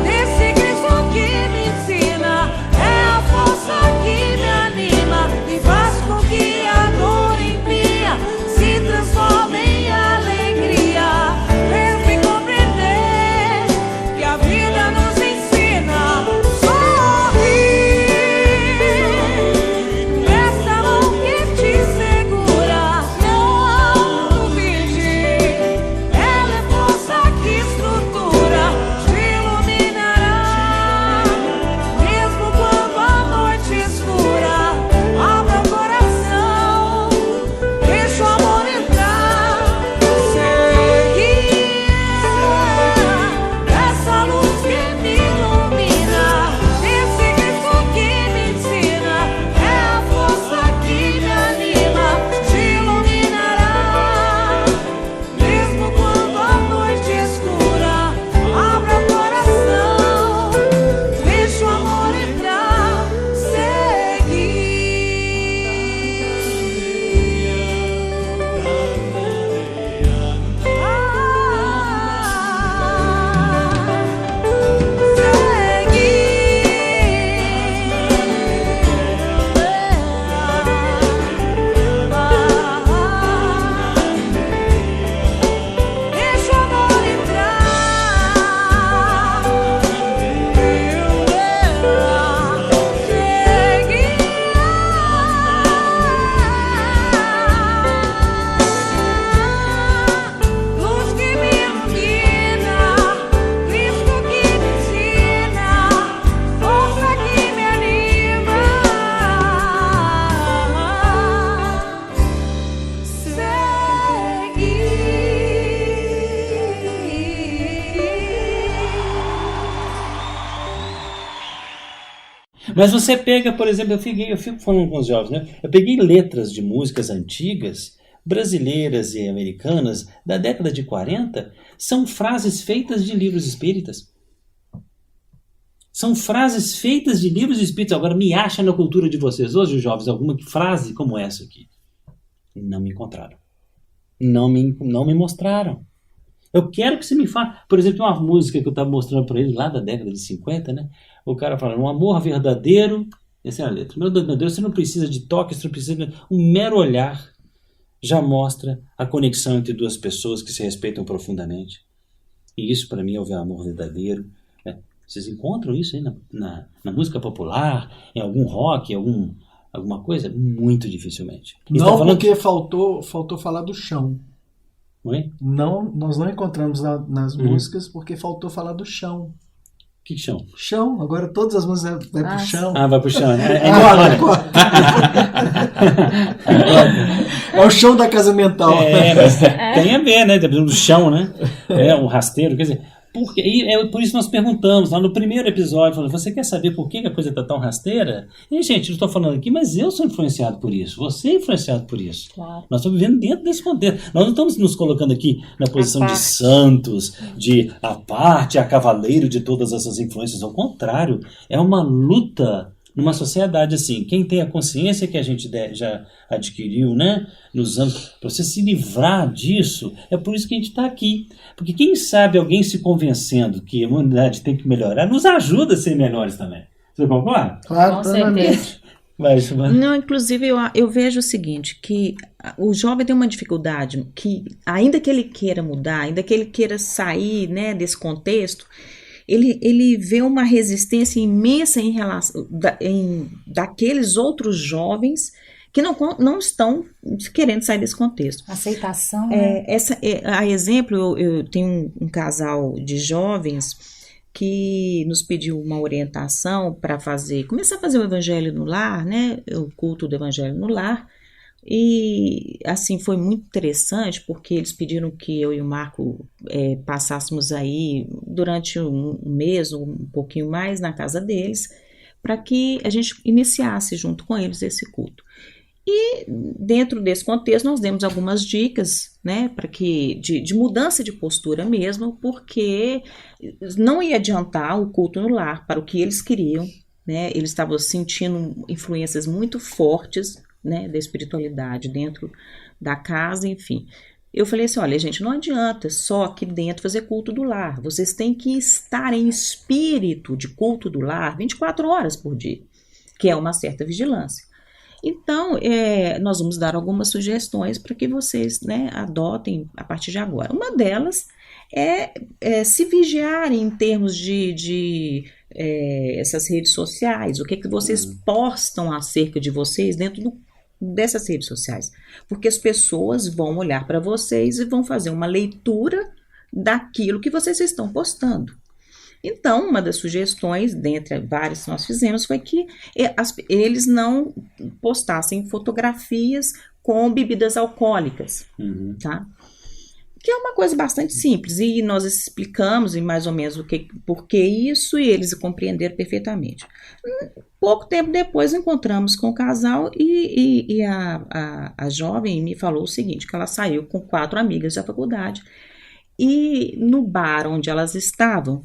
desse Cristo que me ensina, é a força que me anima e faz com que a dor impia se transforme em alegria. Mas você pega, por exemplo, eu fico falando com os jovens, né? Eu peguei letras de músicas antigas, brasileiras e americanas, da década de 40, são frases feitas de livros espíritas. São frases feitas de livros espíritas. Agora, me acha na cultura de vocês hoje, jovens, alguma frase como essa aqui? Não me encontraram. Não me mostraram. Eu quero que você me fale. Por exemplo, uma música que eu estava mostrando para eles lá da década de 50, né? O cara fala, um amor verdadeiro. Essa é a letra. Meu Deus, você não precisa de toque, você não precisa de... Um mero olhar já mostra a conexão entre duas pessoas que se respeitam profundamente. E isso, para mim, é o amor verdadeiro. Né? Vocês encontram isso aí na música popular, em algum rock, alguma coisa? Muito dificilmente. E não, porque faltou falar do chão. Oi? Não, nós não encontramos nas músicas porque faltou falar do chão. Que chão? Chão. Agora todas as músicas vai pro chão. Ah, vai pro chão, né? É o chão da casa mental. Mas tem a ver, né? Dependendo do chão, né? Um rasteiro, quer dizer... por isso nós perguntamos lá no primeiro episódio, falando, você quer saber por que a coisa está tão rasteira? E, gente, eu estou falando aqui, mas eu sou influenciado por isso, você é influenciado por isso. Claro. Nós estamos vivendo dentro desse contexto. Nós não estamos nos colocando aqui na posição de santos, de a parte, a cavaleiro de todas essas influências. Ao contrário, é uma luta numa sociedade assim. Quem tem a consciência que a gente já adquiriu, né, nos anos, para você se livrar disso, é por isso que a gente está aqui. Porque quem sabe alguém se convencendo que a humanidade tem que melhorar, nos ajuda a ser melhores também. Você concorda? Claro, Com certeza. Não, inclusive eu vejo o seguinte, que o jovem tem uma dificuldade que, ainda que ele queira mudar, ainda que ele queira sair, né, desse contexto, ele vê uma resistência imensa em relação daqueles outros jovens que não estão querendo sair desse contexto. Aceitação. A exemplo, eu tenho um casal de jovens que nos pediu uma orientação para começar a fazer o Evangelho no Lar, né? O culto do Evangelho no Lar. E assim, foi muito interessante porque eles pediram que eu e o Marco passássemos aí durante um mês ou um pouquinho mais na casa deles para que a gente iniciasse junto com eles esse culto. E dentro desse contexto nós demos algumas dicas, né, para que de mudança de postura mesmo, porque não ia adiantar o culto no lar para o que eles queriam, né? Eles estavam sentindo influências muito fortes, né, da espiritualidade dentro da casa, enfim. Eu falei assim, olha, gente, não adianta só aqui dentro fazer culto do lar. Vocês têm que estar em espírito de culto do lar 24 horas por dia, que é uma certa vigilância. Então, nós vamos dar algumas sugestões para que vocês, né, adotem a partir de agora. Uma delas é se vigiarem em termos de essas redes sociais, o que vocês postam acerca de vocês dentro dessas redes sociais. Porque as pessoas vão olhar para vocês e vão fazer uma leitura daquilo que vocês estão postando. Então, uma das sugestões, dentre várias que nós fizemos, foi que eles não postassem fotografias com bebidas alcoólicas, tá? Que é uma coisa bastante simples, e nós explicamos mais ou menos por que isso, e eles compreenderam perfeitamente. Pouco tempo depois encontramos com o casal e a jovem me falou o seguinte, que ela saiu com 4 amigas da faculdade, e no bar onde elas estavam,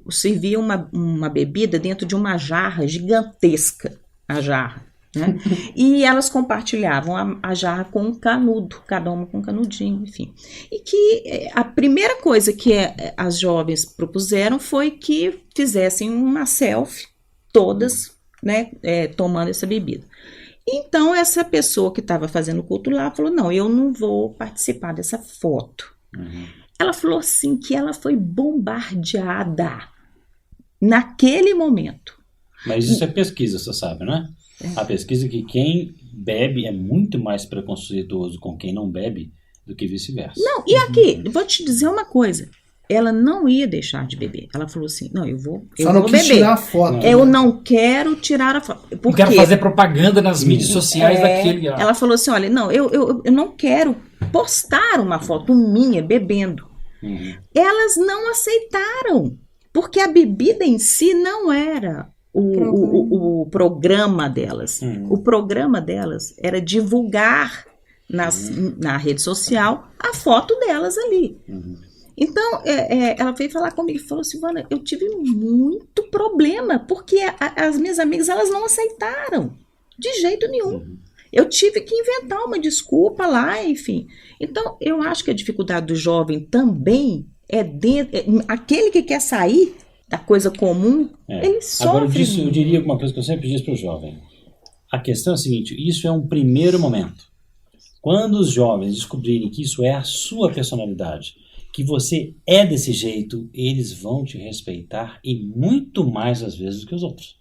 servia uma bebida dentro de uma jarra gigantesca, a jarra, né? E elas compartilhavam a jarra com um canudo, cada uma com um canudinho, enfim. E que a primeira coisa que as jovens propuseram foi que fizessem uma selfie, todas, né, tomando essa bebida. Então essa pessoa que estava fazendo o culto lá falou, não, eu não vou participar dessa foto. Ela falou assim que ela foi bombardeada naquele momento. Mas isso é pesquisa, você sabe, né? A pesquisa que quem bebe é muito mais preconceituoso com quem não bebe do que vice-versa. Não, e aqui, vou te dizer uma coisa. Ela não ia deixar de beber. Ela falou assim, não, eu vou beber. Tirar a foto. Eu não quero tirar a foto. Não quero fazer propaganda nas mídias sociais daquele. Ela falou assim, olha, não, eu não quero postar uma foto minha bebendo. Elas não aceitaram, porque a bebida em si não era o programa delas. O programa delas era divulgar na rede social a foto delas ali. Então, ela veio falar comigo e falou: Silvana, eu tive muito problema, porque as minhas amigas, elas não aceitaram, de jeito nenhum. Eu tive que inventar uma desculpa lá, enfim. Então, eu acho que a dificuldade do jovem também aquele que quer sair da coisa comum, ele sofre. Agora, eu diria uma coisa que eu sempre disse para o jovem. A questão é a seguinte: isso é um primeiro momento. Quando os jovens descobrirem que isso é a sua personalidade, que você é desse jeito, eles vão te respeitar e muito mais às vezes do que os outros.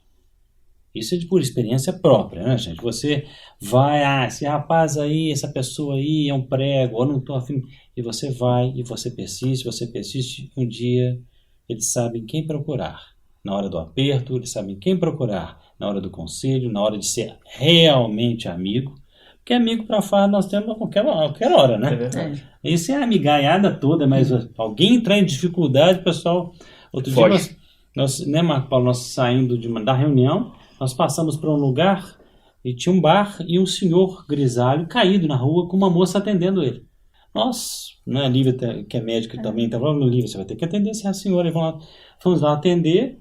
Isso é por experiência própria, né, gente? Você vai, esse rapaz aí, essa pessoa aí é um prego, eu não estou afim. E você vai, e você persiste, um dia eles sabem quem procurar. Na hora do aperto, eles sabem quem procurar. Na hora do conselho, na hora de ser realmente amigo. Porque amigo para falar nós temos a qualquer hora, né? Isso é a amigaiada toda, mas alguém entrar em dificuldade, pessoal... Outro dia, nós, né, Marco Paulo, nós saindo da reunião, nós passamos por um lugar e tinha um bar e um senhor grisalho caído na rua com uma moça atendendo ele. Nós, né, a Lívia, que é médica também, estava falando: Lívia, você vai ter que atender essa senhora. Fomos lá atender,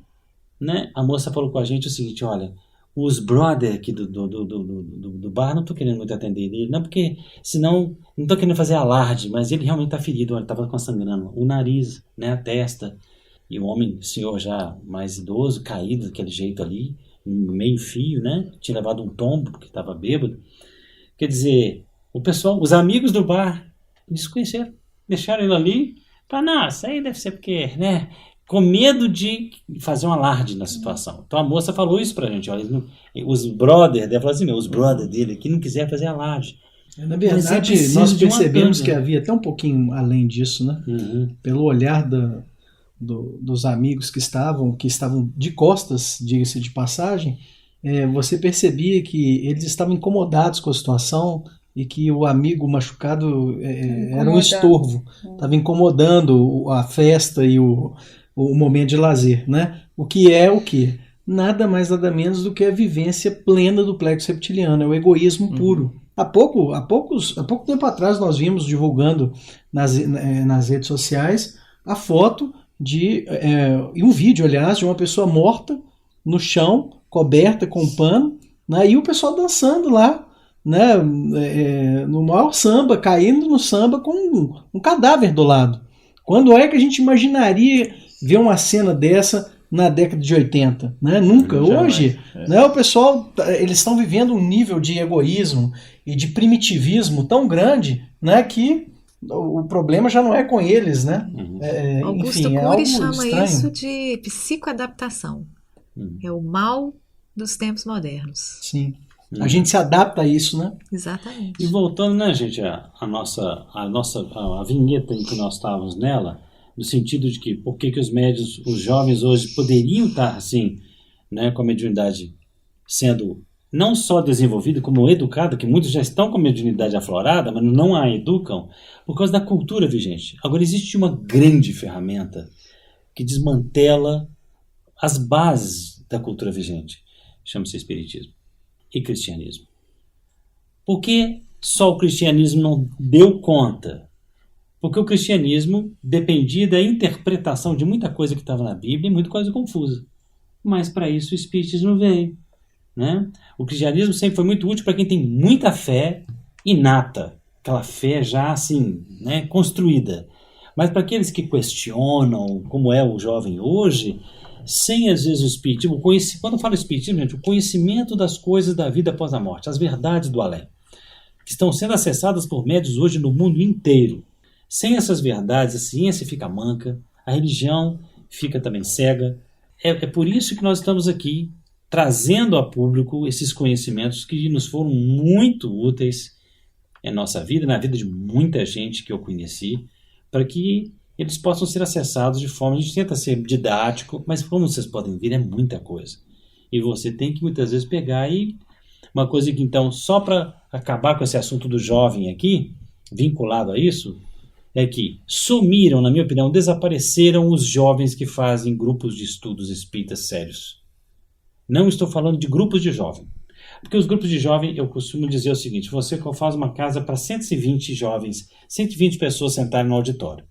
né? A moça falou com a gente o seguinte: olha, os brother aqui do bar, não estou querendo muito atender ele, não, porque senão, não estou querendo fazer alarde, mas ele realmente está ferido, ele estava sangrando o nariz, né, a testa, e o homem, o senhor já mais idoso, caído daquele jeito ali, meio fio, né, tinha levado um tombo, porque estava bêbado. Quer dizer, o pessoal, os amigos do bar, desconheceram, deixaram ele ali, falaram: nossa, aí deve ser porque, né, com medo de fazer um alarde na situação. Então a moça falou isso pra gente: olha, os brother dele, falou assim: os brother dele aqui não quiseram fazer alarde. Na verdade, nós percebemos que havia até um pouquinho além disso, né? Pelo olhar dos amigos que estavam de costas, diga-se de passagem, você percebia que eles estavam incomodados com a situação e que o amigo machucado era um estorvo, estava incomodando a festa e o momento de lazer, né? O que é o quê? Nada mais, nada menos do que a vivência plena do plexo reptiliano, é o egoísmo puro. Há pouco tempo atrás nós vimos divulgando nas redes sociais a foto e um vídeo, aliás, de uma pessoa morta no chão, coberta com um pano, né? E o pessoal dançando lá, né? No maior samba, caindo no samba com um cadáver do lado. Quando é que a gente imaginaria ver uma cena dessa na década de 80, né? Nunca. Hoje, né, o pessoal, eles estão vivendo um nível de egoísmo e de primitivismo tão grande, né, que o problema já não é com eles, né? Augusto enfim, Cury chama estranho. isso de psicoadaptação. É o mal dos tempos modernos. Sim. A gente se adapta a isso, né? Exatamente. E voltando, né, gente, a vinheta em que nós estávamos nela, no sentido de que por que os médios, os jovens hoje poderiam estar assim, né, com a mediunidade sendo não só desenvolvida, como educada, que muitos já estão com a mediunidade aflorada, mas não a educam, por causa da cultura vigente. Agora, existe uma grande ferramenta que desmantela as bases da cultura vigente. Chama-se Espiritismo e Cristianismo. Por que só o cristianismo não deu conta? Porque o cristianismo dependia da interpretação de muita coisa que estava na Bíblia e muita coisa confusa. Mas para isso o Espiritismo veio, né? O cristianismo sempre foi muito útil para quem tem muita fé inata, aquela fé já assim, né, construída. Mas para aqueles que questionam, como é o jovem hoje, sem às vezes o Espiritismo, quando eu falo Espiritismo, gente, o conhecimento das coisas da vida após a morte, as verdades do além, que estão sendo acessadas por médios hoje no mundo inteiro. Sem essas verdades, a ciência fica manca, a religião fica também cega. É por isso que nós estamos aqui trazendo a público esses conhecimentos que nos foram muito úteis em nossa vida, na vida de muita gente que eu conheci, para que eles possam ser acessados de forma... A gente tenta ser didático, mas como vocês podem ver, é muita coisa. E você tem que muitas vezes pegar e... Uma coisa que então, só para acabar com esse assunto do jovem aqui, vinculado a isso... é que sumiram, na minha opinião, desapareceram os jovens que fazem grupos de estudos espíritas sérios. Não estou falando de grupos de jovem. Porque os grupos de jovem, eu costumo dizer o seguinte, você faz uma casa para 120 jovens, 120 pessoas sentarem no auditório.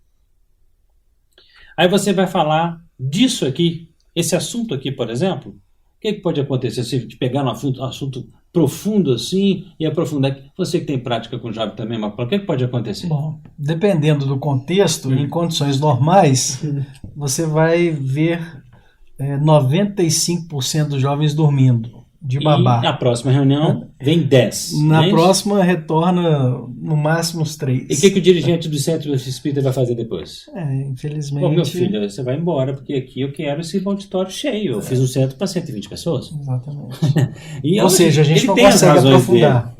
Aí você vai falar disso aqui, esse assunto aqui, por exemplo, o que pode acontecer se pegar um assunto profundo assim e aprofundar? Você que tem prática com jovem também, mas o que pode acontecer? Bom, dependendo do contexto, em condições normais, você vai ver 95% dos jovens dormindo, de babá. E na próxima reunião vem 10. Na próxima retorna no máximo uns 3. E o que o dirigente do centro espírita vai fazer depois? Infelizmente... Ô, meu filho, você vai embora, porque aqui eu quero esse auditório cheio. Eu fiz um centro para 120 pessoas. Exatamente. Ou seja, a gente não consegue aprofundar.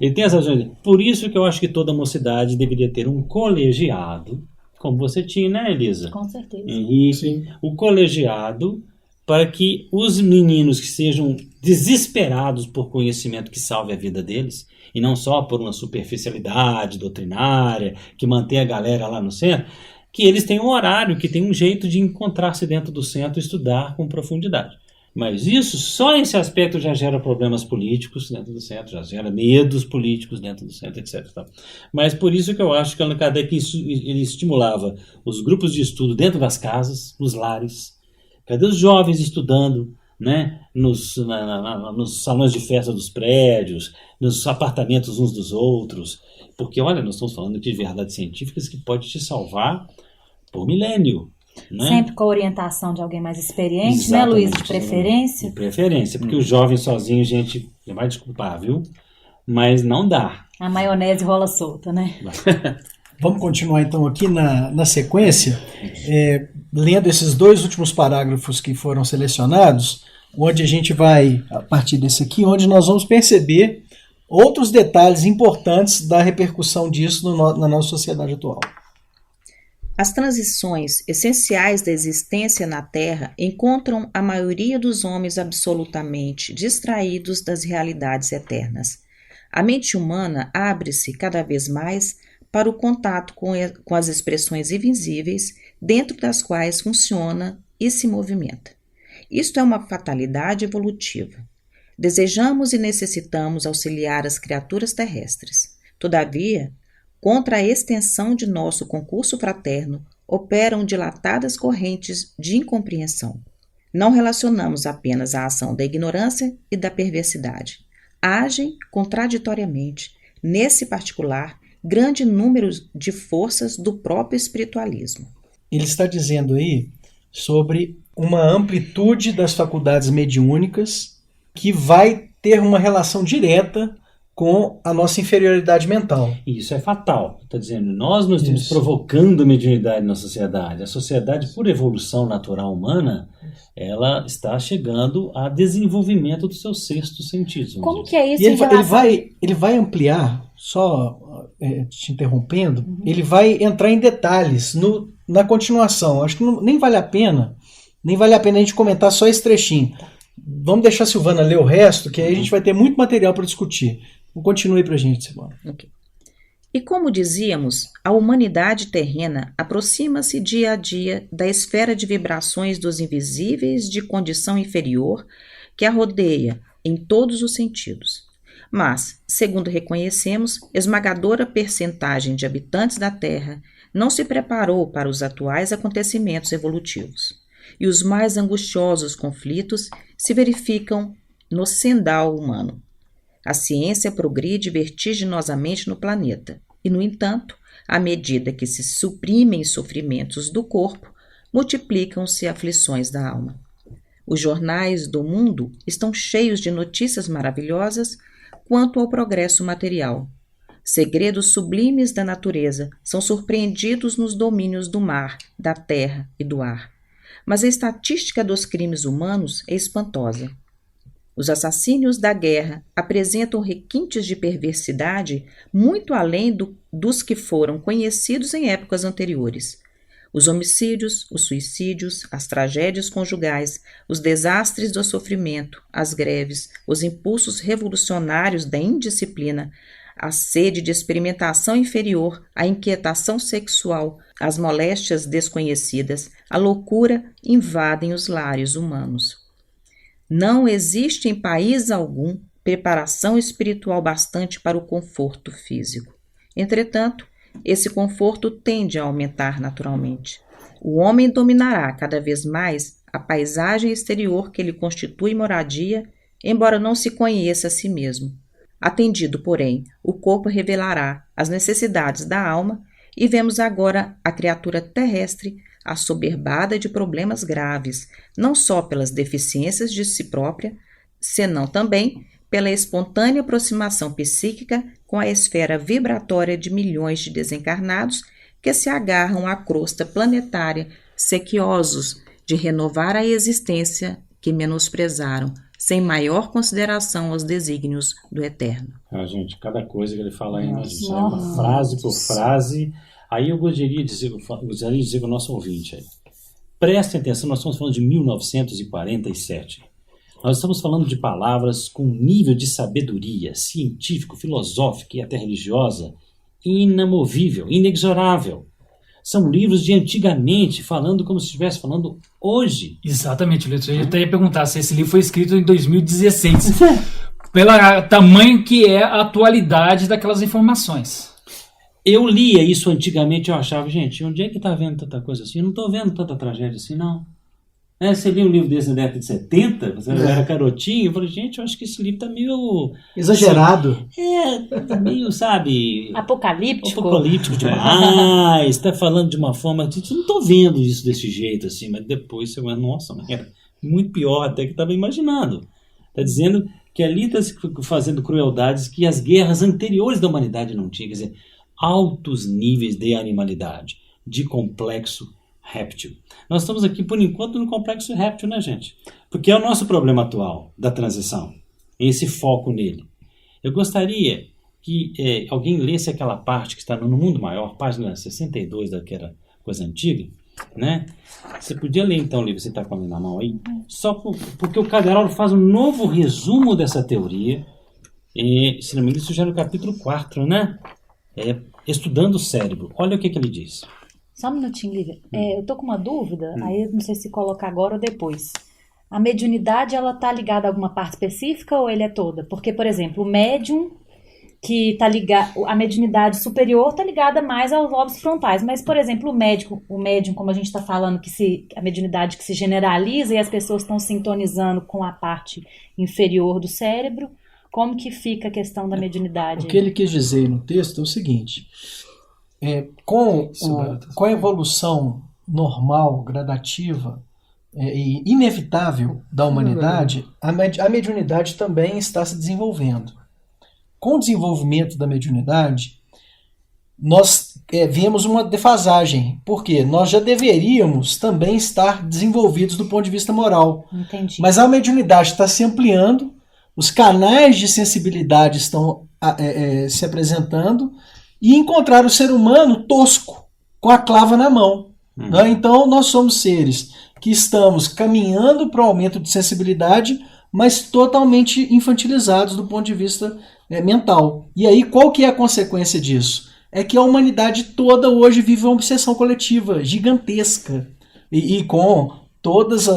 Ele tem as razões dele. Por isso que eu acho que toda mocidade deveria ter um colegiado, como você tinha, né, Elisa? Com certeza. Henrique, o colegiado, para que os meninos que sejam desesperados por conhecimento que salve a vida deles, e não só por uma superficialidade doutrinária, que mantém a galera lá no centro, que eles tenham um horário, que tenham um jeito de encontrar-se dentro do centro e estudar com profundidade. Mas isso, só esse aspecto já gera problemas políticos dentro do centro, já gera medos políticos dentro do centro, etc. Mas por isso que eu acho que Allan Kardec ele estimulava os grupos de estudo dentro das casas, nos lares. Cadê os jovens estudando, né? Nos salões de festa dos prédios, nos apartamentos uns dos outros? Porque, olha, nós estamos falando de verdades científicas que pode te salvar por milênio. Né? Sempre com a orientação de alguém mais experiente, né, Luiz? De preferência. De preferência, porque o jovem sozinho, gente, já vai desculpar, viu? Mas não dá. A maionese rola solta, né? Vamos continuar então aqui na sequência, lendo esses 2 últimos parágrafos que foram selecionados, onde a gente vai, a partir desse aqui, onde nós vamos perceber outros detalhes importantes da repercussão disso na nossa sociedade atual. As transições essenciais da existência na Terra encontram a maioria dos homens absolutamente distraídos das realidades eternas. A mente humana abre-se cada vez mais para o contato com as expressões invisíveis, dentro das quais funciona e se movimenta. Isto é uma fatalidade evolutiva. Desejamos e necessitamos auxiliar as criaturas terrestres. Todavia, contra a extensão de nosso concurso fraterno, operam dilatadas correntes de incompreensão. Não relacionamos apenas a ação da ignorância e da perversidade. Agem contraditoriamente, nesse particular, grande número de forças do próprio espiritualismo. Ele está dizendo aí sobre uma amplitude das faculdades mediúnicas que vai ter uma relação direta com a nossa inferioridade mental. Isso é fatal. Está dizendo, nós não estamos provocando mediunidade na sociedade. A sociedade, por evolução natural humana, ela está chegando a desenvolvimento do seu 6º sentido. Como que é isso? E ele vai ampliar, só te interrompendo, ele vai entrar em detalhes na continuação. Acho que nem vale a pena a gente comentar só esse trechinho. Vamos deixar a Silvana ler o resto, que aí a gente vai ter muito material para discutir. Continue para a gente, Silvana. Okay. E como dizíamos, a humanidade terrena aproxima-se dia a dia da esfera de vibrações dos invisíveis de condição inferior que a rodeia em todos os sentidos. Mas, segundo reconhecemos, esmagadora percentagem de habitantes da Terra não se preparou para os atuais acontecimentos evolutivos. E os mais angustiosos conflitos se verificam no sendal humano. A ciência progride vertiginosamente no planeta e, no entanto, à medida que se suprimem sofrimentos do corpo, multiplicam-se aflições da alma. Os jornais do mundo estão cheios de notícias maravilhosas quanto ao progresso material. Segredos sublimes da natureza são surpreendidos nos domínios do mar, da terra e do ar. Mas a estatística dos crimes humanos é espantosa. Os assassínios da guerra apresentam requintes de perversidade muito além dos que foram conhecidos em épocas anteriores. Os homicídios, os suicídios, as tragédias conjugais, os desastres do sofrimento, as greves, os impulsos revolucionários da indisciplina, a sede de experimentação inferior, a inquietação sexual, as moléstias desconhecidas, a loucura invadem os lares humanos. Não existe em país algum preparação espiritual bastante para o conforto físico. Entretanto, esse conforto tende a aumentar naturalmente. O homem dominará cada vez mais a paisagem exterior que lhe constitui moradia, embora não se conheça a si mesmo. Atendido, porém, o corpo revelará as necessidades da alma e vemos agora a criatura terrestre assoberbada de problemas graves, não só pelas deficiências de si própria, senão também pela espontânea aproximação psíquica com a esfera vibratória de milhões de desencarnados que se agarram à crosta planetária, sequiosos de renovar a existência que menosprezaram, sem maior consideração aos desígnios do Eterno. Gente, cada coisa que ele fala aí, gente, é uma frase por frase. Aí eu gostaria de dizer para o nosso ouvinte aí, prestem atenção, nós estamos falando de 1947. Nós estamos falando de palavras com nível de sabedoria científico, filosófica e até religiosa inamovível, inexorável. São livros de antigamente, falando como se estivesse falando hoje. Exatamente, Lito. Eu até ia perguntar se esse livro foi escrito em 2016. Pelo tamanho que é a atualidade daquelas informações. Eu lia isso antigamente, eu achava, gente, onde é que está vendo tanta coisa assim? Eu não estou vendo tanta tragédia assim, não. Você lia um livro desse na década de 70, você era garotinho, eu falei, gente, eu acho que esse livro está meio... exagerado. Tá meio, sabe... Apocalíptico demais, está falando de uma forma... Eu não estou vendo isso desse jeito, assim, mas depois você vai, nossa, mas era muito pior até que estava imaginando. Está dizendo que ali está fazendo crueldades que as guerras anteriores da humanidade não tinham, quer dizer, altos níveis de animalidade, de complexo réptil. Nós estamos aqui, por enquanto, no complexo réptil, né, gente? Porque é o nosso problema atual da transição, esse foco nele. Eu gostaria que alguém lesse aquela parte que está no Mundo Maior, página 62, daquela coisa antiga, né? Você podia ler, então, o livro, você está com ele na mão aí? Só porque o Caderolo faz um novo resumo dessa teoria, e, se não me engano, isso já é no capítulo 4, né? Estudando o cérebro. Olha o que ele diz. Só um minutinho, Lívia. Eu tô com uma dúvida, aí eu não sei se colocar agora ou depois. A mediunidade, ela tá ligada a alguma parte específica ou ele é toda? Porque, por exemplo, o médium que tá ligado, a mediunidade superior tá ligada mais aos lobos frontais, mas, por exemplo, o médium, como a gente está falando, a mediunidade que se generaliza e as pessoas estão sintonizando com a parte inferior do cérebro, como que fica a questão da mediunidade? O que ele quis dizer no texto é o seguinte... Com a evolução normal, gradativa e inevitável da humanidade, a mediunidade também está se desenvolvendo. Com o desenvolvimento da mediunidade, nós vemos uma defasagem, porque nós já deveríamos também estar desenvolvidos do ponto de vista moral. Entendi. Mas a mediunidade está se ampliando, os canais de sensibilidade estão se apresentando, e encontrar o ser humano tosco, com a clava na mão. Né? Então, nós somos seres que estamos caminhando para o aumento de sensibilidade, mas totalmente infantilizados do ponto de vista mental. E aí, qual que é a consequência disso? É que a humanidade toda hoje vive uma obsessão coletiva gigantesca. E com todos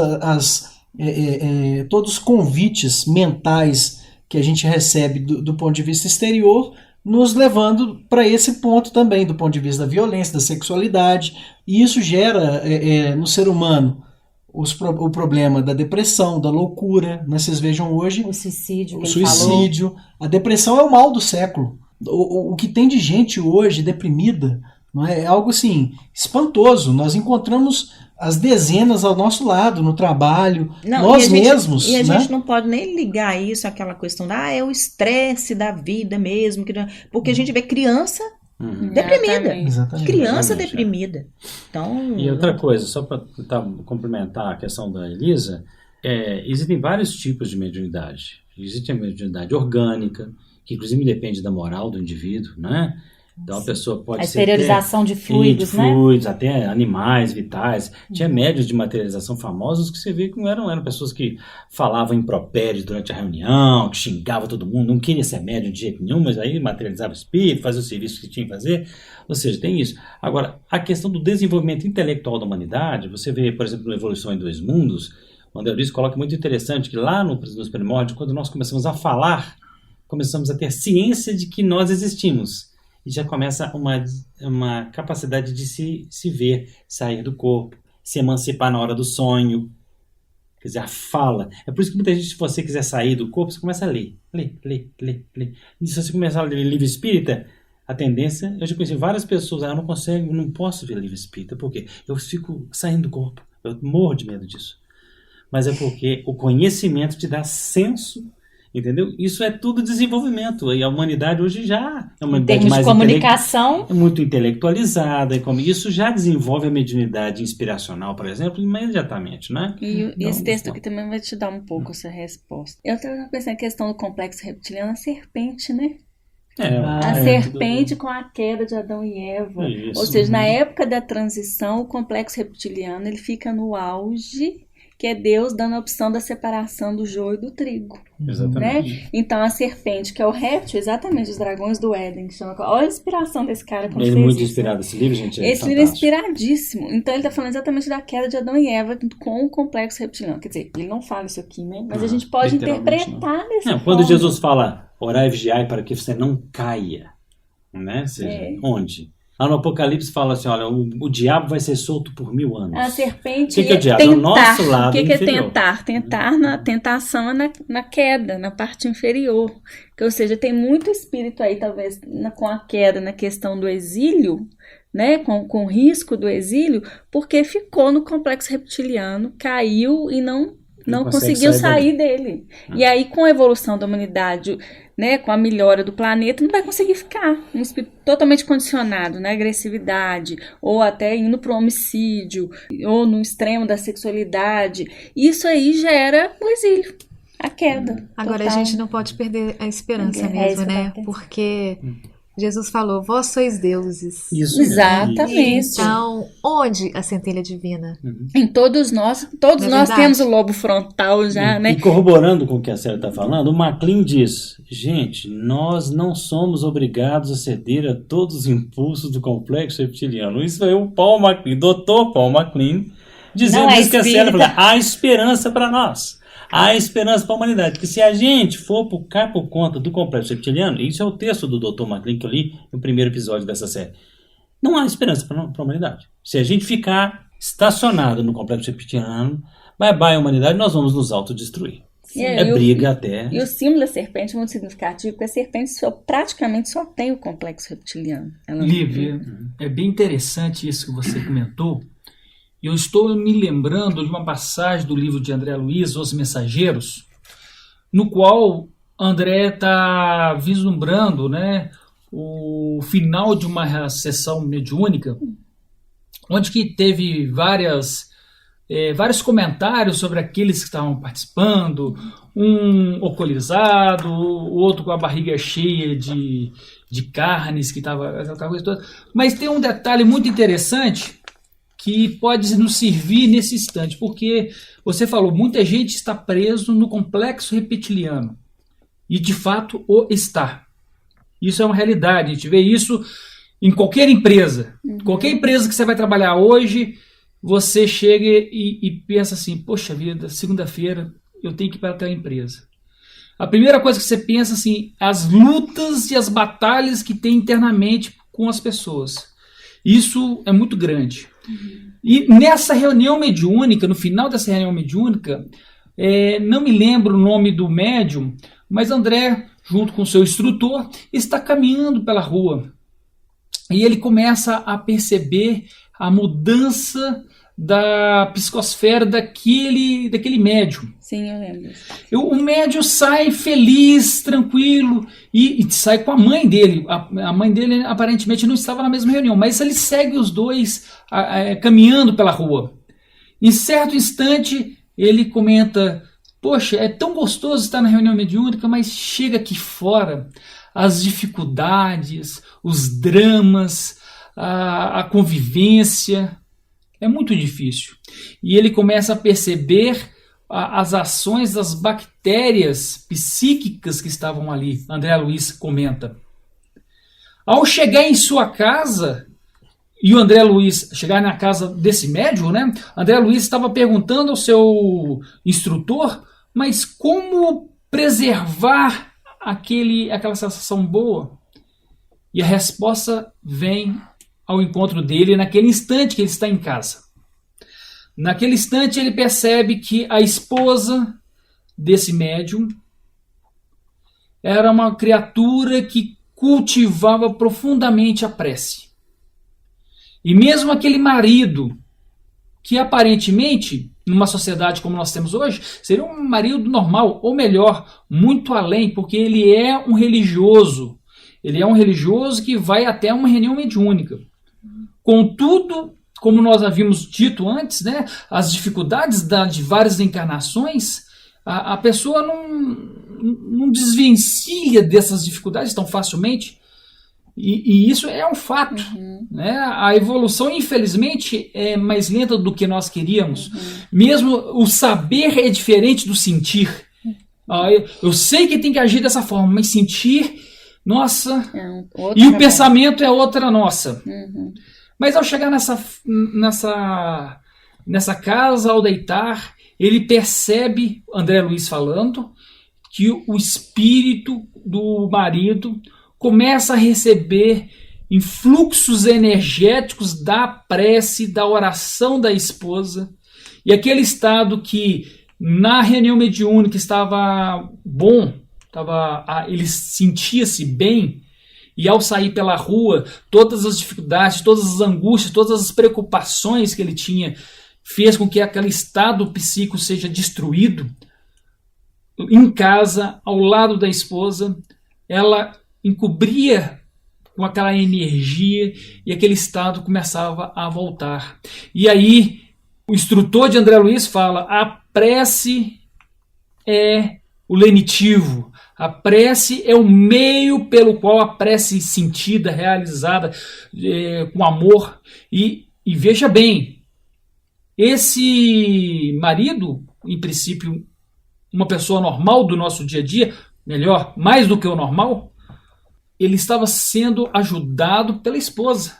os convites mentais que a gente recebe do ponto de vista exterior, nos levando para esse ponto também, do ponto de vista da violência, da sexualidade, e isso gera no ser humano o problema da depressão, da loucura, né? Vocês vejam hoje o suicídio, a depressão é o mal do século. O que tem de gente hoje deprimida, não é algo assim espantoso. Nós encontramos as dezenas ao nosso lado, no trabalho, nós mesmos. E a gente não pode nem ligar isso àquela questão é o estresse da vida mesmo, porque a gente vê criança deprimida. Exatamente. Criança deprimida. Então, e outra coisa, só para complementar a questão da Elisa, existem vários tipos de mediunidade. Existe a mediunidade orgânica, que inclusive depende da moral do indivíduo, né? Então a pessoa pode ser... A exteriorização de fluidos, né? Fluidos, até animais vitais. Tinha médiuns de materialização famosos que você vê que não eram pessoas que falavam impropérios durante a reunião, que xingavam todo mundo, não queria ser médium de jeito nenhum, mas aí materializava o espírito, fazia o serviço que tinha que fazer. Ou seja, tem isso. Agora, a questão do desenvolvimento intelectual da humanidade, você vê, por exemplo, na Evolução em Dois Mundos, o André Luiz coloca muito interessante que lá nos primórdios, quando nós começamos a falar, começamos a ter ciência de que nós existimos. E já começa uma capacidade de se ver, sair do corpo, se emancipar na hora do sonho. Quer dizer, a fala. É por isso que muita gente, se você quiser sair do corpo, você começa a ler. E se você começar a ler livro espírita, a tendência... Eu já conheci várias pessoas, eu não posso ver livro espírita. Por quê? Eu fico saindo do corpo. Eu morro de medo disso. Mas é porque o conhecimento te dá senso, entendeu? Isso é tudo desenvolvimento. E a humanidade hoje já é uma humanidade mais comunicação, é muito intelectualizada. Isso já desenvolve a mediunidade inspiracional, por exemplo, imediatamente, né? E esse texto aqui também vai te dar um pouco essa resposta. Eu estava pensando na questão do complexo reptiliano, a serpente, né? A serpente com a queda de Adão e Eva. Isso. Ou seja, na época da transição, o complexo reptiliano ele fica no auge, que é Deus dando a opção da separação do joio e do trigo. Exatamente. Né? Então a serpente, que é o réptil, exatamente, os dragões do Éden, que chama... Olha a inspiração desse cara. Como Ele é fez muito isso, inspirado, né? esse livro, gente. Esse livro é inspiradíssimo. Então ele está falando exatamente da queda de Adão e Eva com o complexo reptiliano. Quer dizer, ele não fala isso aqui, né? Mas a gente pode interpretar dessa forma. Quando Jesus fala, orai e vigiai para que você não caia, né? Ou seja, onde? Lá no Apocalipse fala assim, olha, o diabo vai ser solto por 1000 anos. A serpente o que é o diabo? tentar. É o nosso lado O que é inferior. tentar? Tentar na tentação é na queda, na parte inferior. Ou seja, tem muito espírito aí, talvez, com a queda, na questão do exílio, né? Com o risco do exílio, porque ficou no complexo reptiliano, caiu e não conseguiu sair dele. E aí, com a evolução da humanidade, né, com a melhora do planeta, não vai conseguir ficar. Um espírito totalmente condicionado na agressividade, ou até indo para o homicídio, ou no extremo da sexualidade. Isso aí gera o exílio, a queda. Agora, total. a gente não pode perder a esperança mesmo, né? Porque Jesus falou, vós sois deuses. Isso. Exatamente. Então, onde a centelha divina? Em todos nós temos o lobo frontal já, né? E corroborando com o que a Célia está falando, o MacLean diz, gente, nós não somos obrigados a ceder a todos os impulsos do complexo reptiliano. Isso é o Paul MacLean, Dr. Paul MacLean, dizendo isso que a Célia falou, há esperança para nós. Há esperança para a humanidade, porque se a gente for por conta do complexo reptiliano, isso é o texto do Dr. MacLean que eu li no primeiro episódio dessa série, não há esperança para a humanidade. Se a gente ficar estacionado no complexo reptiliano, bye a humanidade, nós vamos nos autodestruir. Briga até. E o símbolo da serpente é muito significativo, porque a serpente praticamente só tem o complexo reptiliano. Lívia, é bem interessante isso que você comentou. Eu estou me lembrando de uma passagem do livro de André Luiz, Os Mensageiros, no qual André está vislumbrando, né, o final de uma sessão mediúnica, onde que teve vários comentários sobre aqueles que estavam participando, um alcoolizado, o outro com a barriga cheia de carnes, que estava aquela coisa toda. Mas tem um detalhe muito interessante que pode nos servir nesse instante, porque você falou, muita gente está preso no complexo reptiliano, e de fato o está. Isso é uma realidade, a gente vê isso em qualquer empresa. Qualquer empresa que você vai trabalhar hoje, você chega e pensa assim, poxa vida, segunda-feira eu tenho que ir para aquela empresa. A primeira coisa que você pensa assim, as lutas e as batalhas que tem internamente com as pessoas. Isso é muito grande. E nessa reunião mediúnica, no final dessa reunião mediúnica, não me lembro o nome do médium, mas André, junto com o seu instrutor, está caminhando pela rua. E ele começa a perceber a mudança da psicosfera daquele médium. Sim, eu lembro. O médium sai feliz, tranquilo, e sai com a mãe dele. A mãe dele aparentemente não estava na mesma reunião, mas ele segue os dois caminhando pela rua. Em certo instante, ele comenta, poxa, é tão gostoso estar na reunião mediúnica, mas chega aqui fora, as dificuldades, os dramas, a convivência, é muito difícil. E ele começa a perceber as ações das bactérias psíquicas que estavam ali. André Luiz comenta. Ao chegar em sua casa, e o André Luiz chegar na casa desse médium, né? André Luiz estava perguntando ao seu instrutor, mas como preservar aquela sensação boa? E a resposta vem ao encontro dele naquele instante que ele está em casa. Naquele instante ele percebe que a esposa desse médium era uma criatura que cultivava profundamente a prece. E mesmo aquele marido, que aparentemente, numa sociedade como nós temos hoje, seria um marido normal, ou melhor, muito além, porque ele é um religioso. Ele é um religioso que vai até uma reunião mediúnica. Contudo, como nós havíamos dito antes, né, as dificuldades de várias encarnações, a pessoa não desvencilha dessas dificuldades tão facilmente. E isso é um fato. Né? A evolução, infelizmente, é mais lenta do que nós queríamos. Mesmo o saber é diferente do sentir. Eu sei que tem que agir dessa forma, mas sentir, nossa... E o pensamento é outra nossa. Mas ao chegar nessa casa, ao deitar, ele percebe, André Luiz falando, que o espírito do marido começa a receber influxos energéticos da prece, da oração da esposa, e aquele estado que na reunião mediúnica estava bom, ele sentia-se bem, e ao sair pela rua, todas as dificuldades, todas as angústias, todas as preocupações que ele tinha, fez com que aquele estado psíquico seja destruído. Em casa, ao lado da esposa, ela encobria com aquela energia e aquele estado começava a voltar. E aí, o instrutor de André Luiz fala, a prece é o lenitivo, a prece é o meio pelo qual a prece sentida, realizada com amor. E veja bem, esse marido, em princípio, uma pessoa normal do nosso dia a dia, melhor, mais do que o normal, ele estava sendo ajudado pela esposa.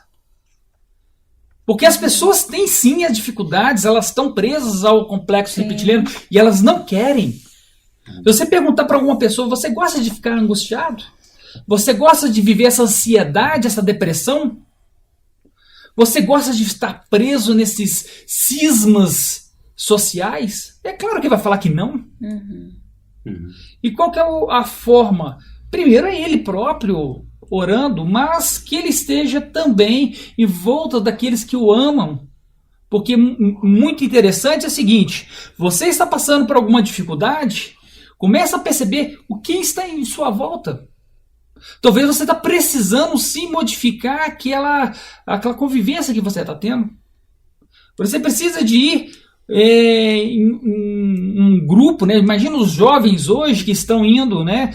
Porque as pessoas têm sim as dificuldades, elas estão presas ao complexo reptiliano e elas não querem. Se você perguntar para alguma pessoa, você gosta de ficar angustiado? Você gosta de viver essa ansiedade, essa depressão? Você gosta de estar preso nesses cismas sociais? É claro que vai falar que não. E qual que é a forma? Primeiro é ele próprio orando, mas que ele esteja também em volta daqueles que o amam. Porque muito interessante é o seguinte, você está passando por alguma dificuldade, começa a perceber o que está em sua volta. Talvez você está precisando sim modificar aquela convivência que você está tendo. Você precisa de ir em um grupo, né? Imagina os jovens hoje que estão indo, né?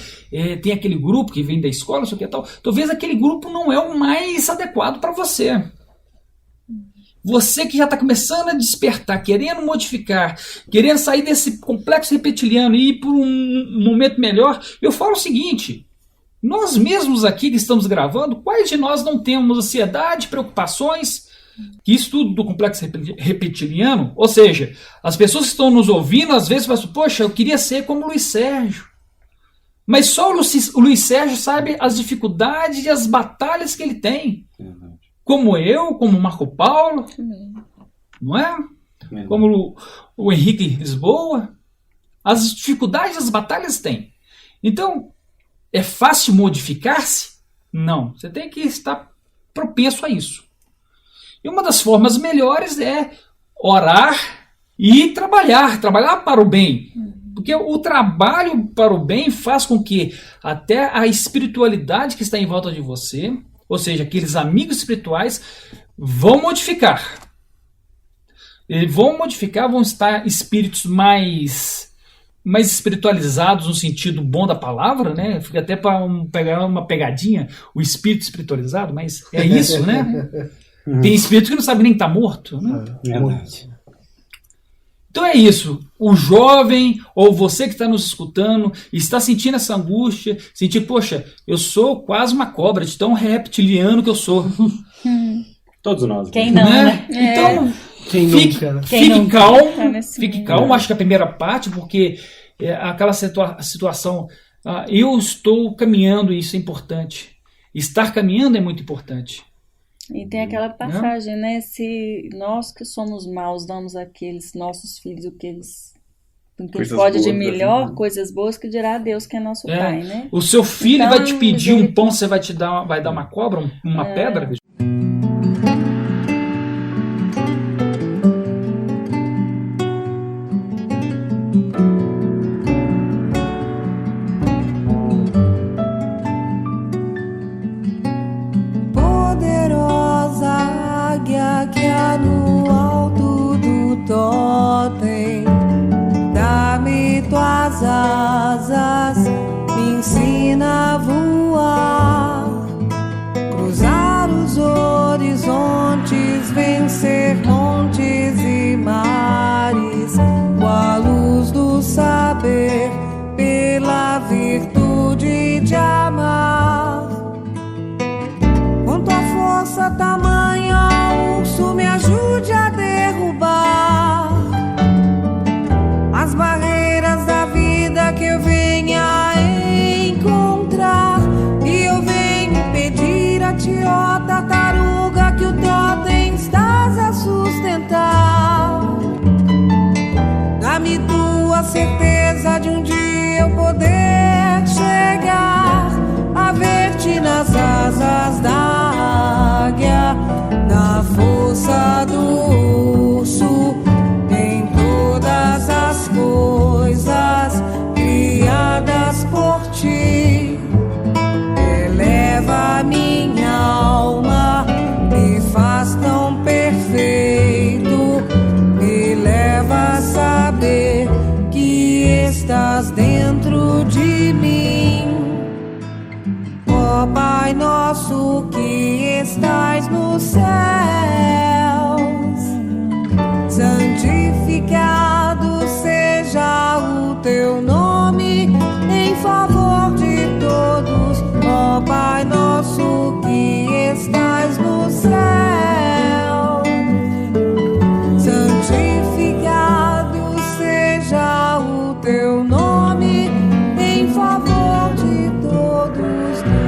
Tem aquele grupo que vem da escola, não sei o que tal. Talvez aquele grupo não é o mais adequado para você. Você que já está começando a despertar, querendo modificar, querendo sair desse complexo reptiliano e ir para um momento melhor, eu falo o seguinte, nós mesmos aqui que estamos gravando, quais de nós não temos ansiedade, preocupações, que isso tudo do complexo reptiliano, ou seja, as pessoas que estão nos ouvindo, às vezes pensam, poxa, eu queria ser como o Luiz Sérgio. Mas só o Luiz Sérgio sabe as dificuldades e as batalhas que ele tem. Como eu, como o Marco Paulo, não é? Como o Henrique Lisboa. As dificuldades, as batalhas tem. Então, é fácil modificar-se? Não. Você tem que estar propenso a isso. E uma das formas melhores é orar e trabalhar para o bem. Porque o trabalho para o bem faz com que até a espiritualidade que está em volta de você, ou seja, aqueles amigos espirituais, vão modificar. Vão estar espíritos mais espiritualizados no sentido bom da palavra, né? Fica até para pegar uma pegadinha, o espírito espiritualizado, mas é isso, né? Tem espírito que não sabe nem que está morto, né? Então é isso. O jovem, ou você que está nos escutando, está sentindo essa angústia, sentir, poxa, eu sou quase uma cobra, de tão reptiliano que eu sou. Todos nós. Quem não, né? Então, fique calmo, acho que a primeira parte, porque aquela situação, eu estou caminhando, isso é importante. Estar caminhando é muito importante. E tem aquela passagem, né? Se nós que somos maus damos àqueles nossos filhos o que eles pode de melhor, coisas boas, que dirá a Deus que é nosso Pai, né? O seu filho vai te pedir um pão, você vai dar uma cobra, uma pedra? Poderosa águia que há no alto do totem, dá-me tuas asas, me ensina a voar, cruzar os horizontes, vencer montes e mares, com a luz do saber, pela virtude de amar. Com tua força tamanha, urso, me ajude a derrubar as barreiras da vida que eu venha encontrar. E eu venho pedir a ti, ó tartaruga, que o totem estás a sustentar. Dá-me tua certeza de um dia eu poder chegar a ver-te nas asas da águia, na força do urso, em todas as coisas criadas por ti. Eleva minha alma, me faz tão perfeito, me leva a saber que estás dentro de mim. Ó Pai nosso que estais nos céus, santificado seja o teu nome em favor de todos. Ó Pai nosso que estais nos céus, santificado seja o teu nome em favor de todos nós.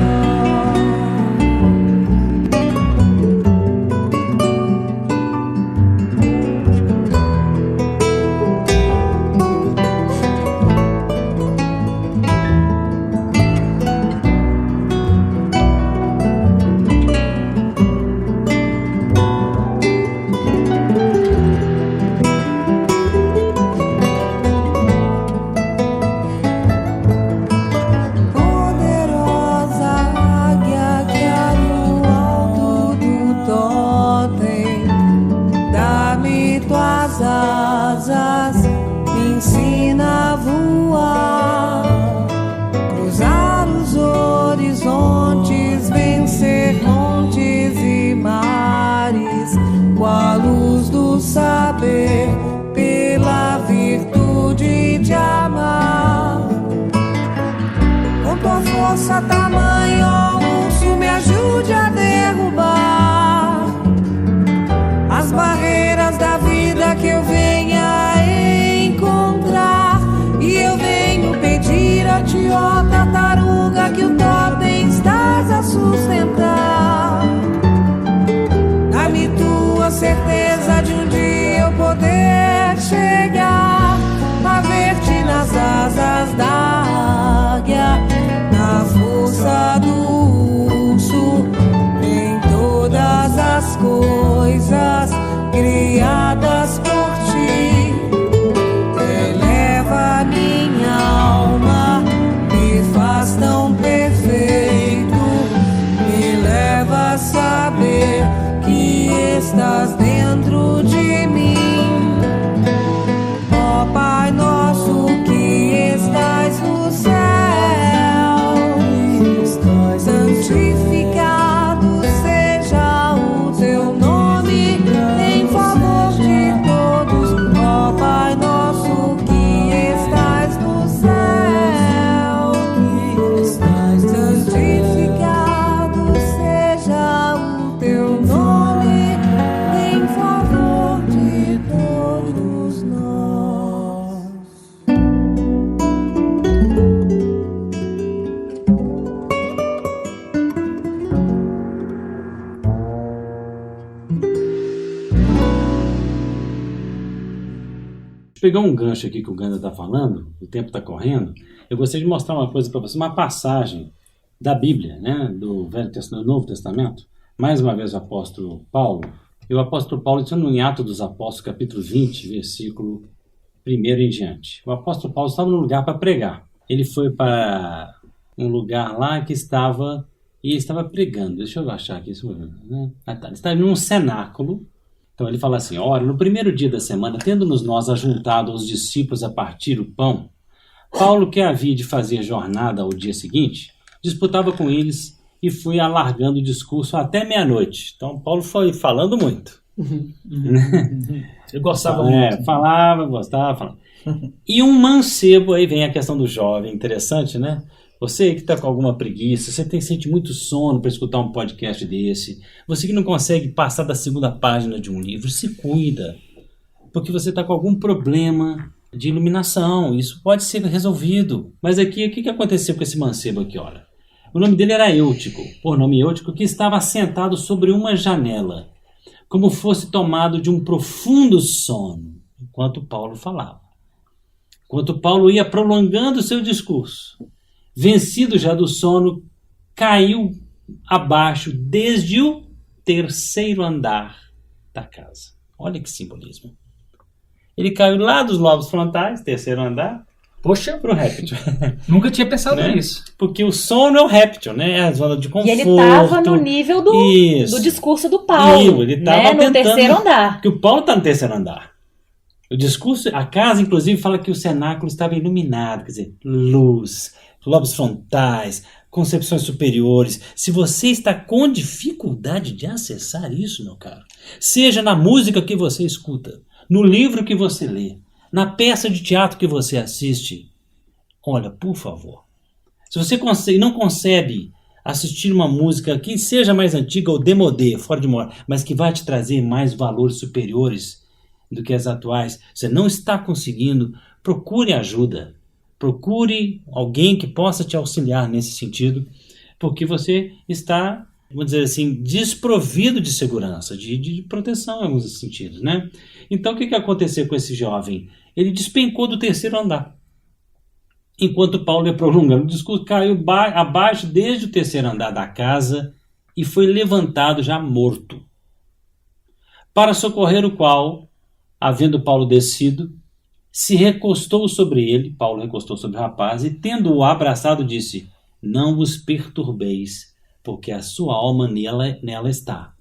Saber, pela virtude de amar. Com tua força tamanha, ó urso, me ajude a derrubar as barreiras da vida que eu venha encontrar. E eu venho pedir a ti, ó tartaruga, que o totem estás a sustentar. Dá-me tua certeza de um dia eu poder chegar a ver-te nas asas da águia, na força do urso, pegar um gancho aqui que o Ganda está falando, o tempo está correndo, eu gostaria de mostrar uma coisa para você, uma passagem da Bíblia, né, do Velho Testamento, do Novo Testamento. Mais uma vez o apóstolo Paulo. E o apóstolo Paulo está no Atos dos Apóstolos, capítulo 20, versículo 1 em diante. O apóstolo Paulo estava num lugar para pregar. Ele foi para um lugar lá que estava pregando. Deixa eu achar aqui isso. Né? Ele estava num cenáculo. Então ele fala assim: ora, no primeiro dia da semana, tendo-nos nós ajuntado os discípulos a partir o pão, Paulo, que havia de fazer jornada ao dia seguinte, disputava com eles e foi alargando o discurso até meia-noite. Então Paulo foi falando muito. Ele gostava muito. Gostava. E um mancebo, aí vem a questão do jovem, interessante, né? Você que está com alguma preguiça, você sente muito sono para escutar um podcast desse, você que não consegue passar da segunda página de um livro, se cuida, porque você está com algum problema de iluminação, isso pode ser resolvido. Mas aqui, o que aconteceu com esse mancebo aqui, olha? O nome dele era Eutico, por nome Eutico, que estava sentado sobre uma janela, como fosse tomado de um profundo sono, enquanto Paulo falava. Enquanto Paulo ia prolongando o seu discurso, vencido já do sono, caiu abaixo desde o terceiro andar da casa. Olha que simbolismo. Ele caiu lá dos lobos frontais, terceiro andar, poxa, para o réptil. Nunca tinha pensado nisso. Porque o sono é o réptil, né? É a zona de conforto. E ele estava no nível do discurso do Paulo, ele estava no terceiro andar. Porque o Paulo está no terceiro andar. O discurso, a casa, inclusive, fala que o cenáculo estava iluminado, quer dizer, luz, lobos frontais, concepções superiores. Se você está com dificuldade de acessar isso, meu caro, seja na música que você escuta, no livro que você lê, na peça de teatro que você assiste, olha, por favor, se você não consegue assistir uma música que seja mais antiga ou demodê, fora de moda, mas que vai te trazer mais valores superiores do que as atuais, você não está conseguindo, procure ajuda. Procure alguém que possa te auxiliar nesse sentido, porque você está, vamos dizer assim, desprovido de segurança, de proteção em alguns sentidos, né? Então, o que aconteceu com esse jovem? Ele despencou do terceiro andar. Enquanto Paulo ia prolongando o discurso, caiu abaixo desde o terceiro andar da casa e foi levantado já morto. Para socorrer o qual, havendo Paulo descido, se recostou sobre ele, Paulo recostou sobre o rapaz, e tendo-o abraçado, disse: não vos perturbeis, porque a sua alma nela está.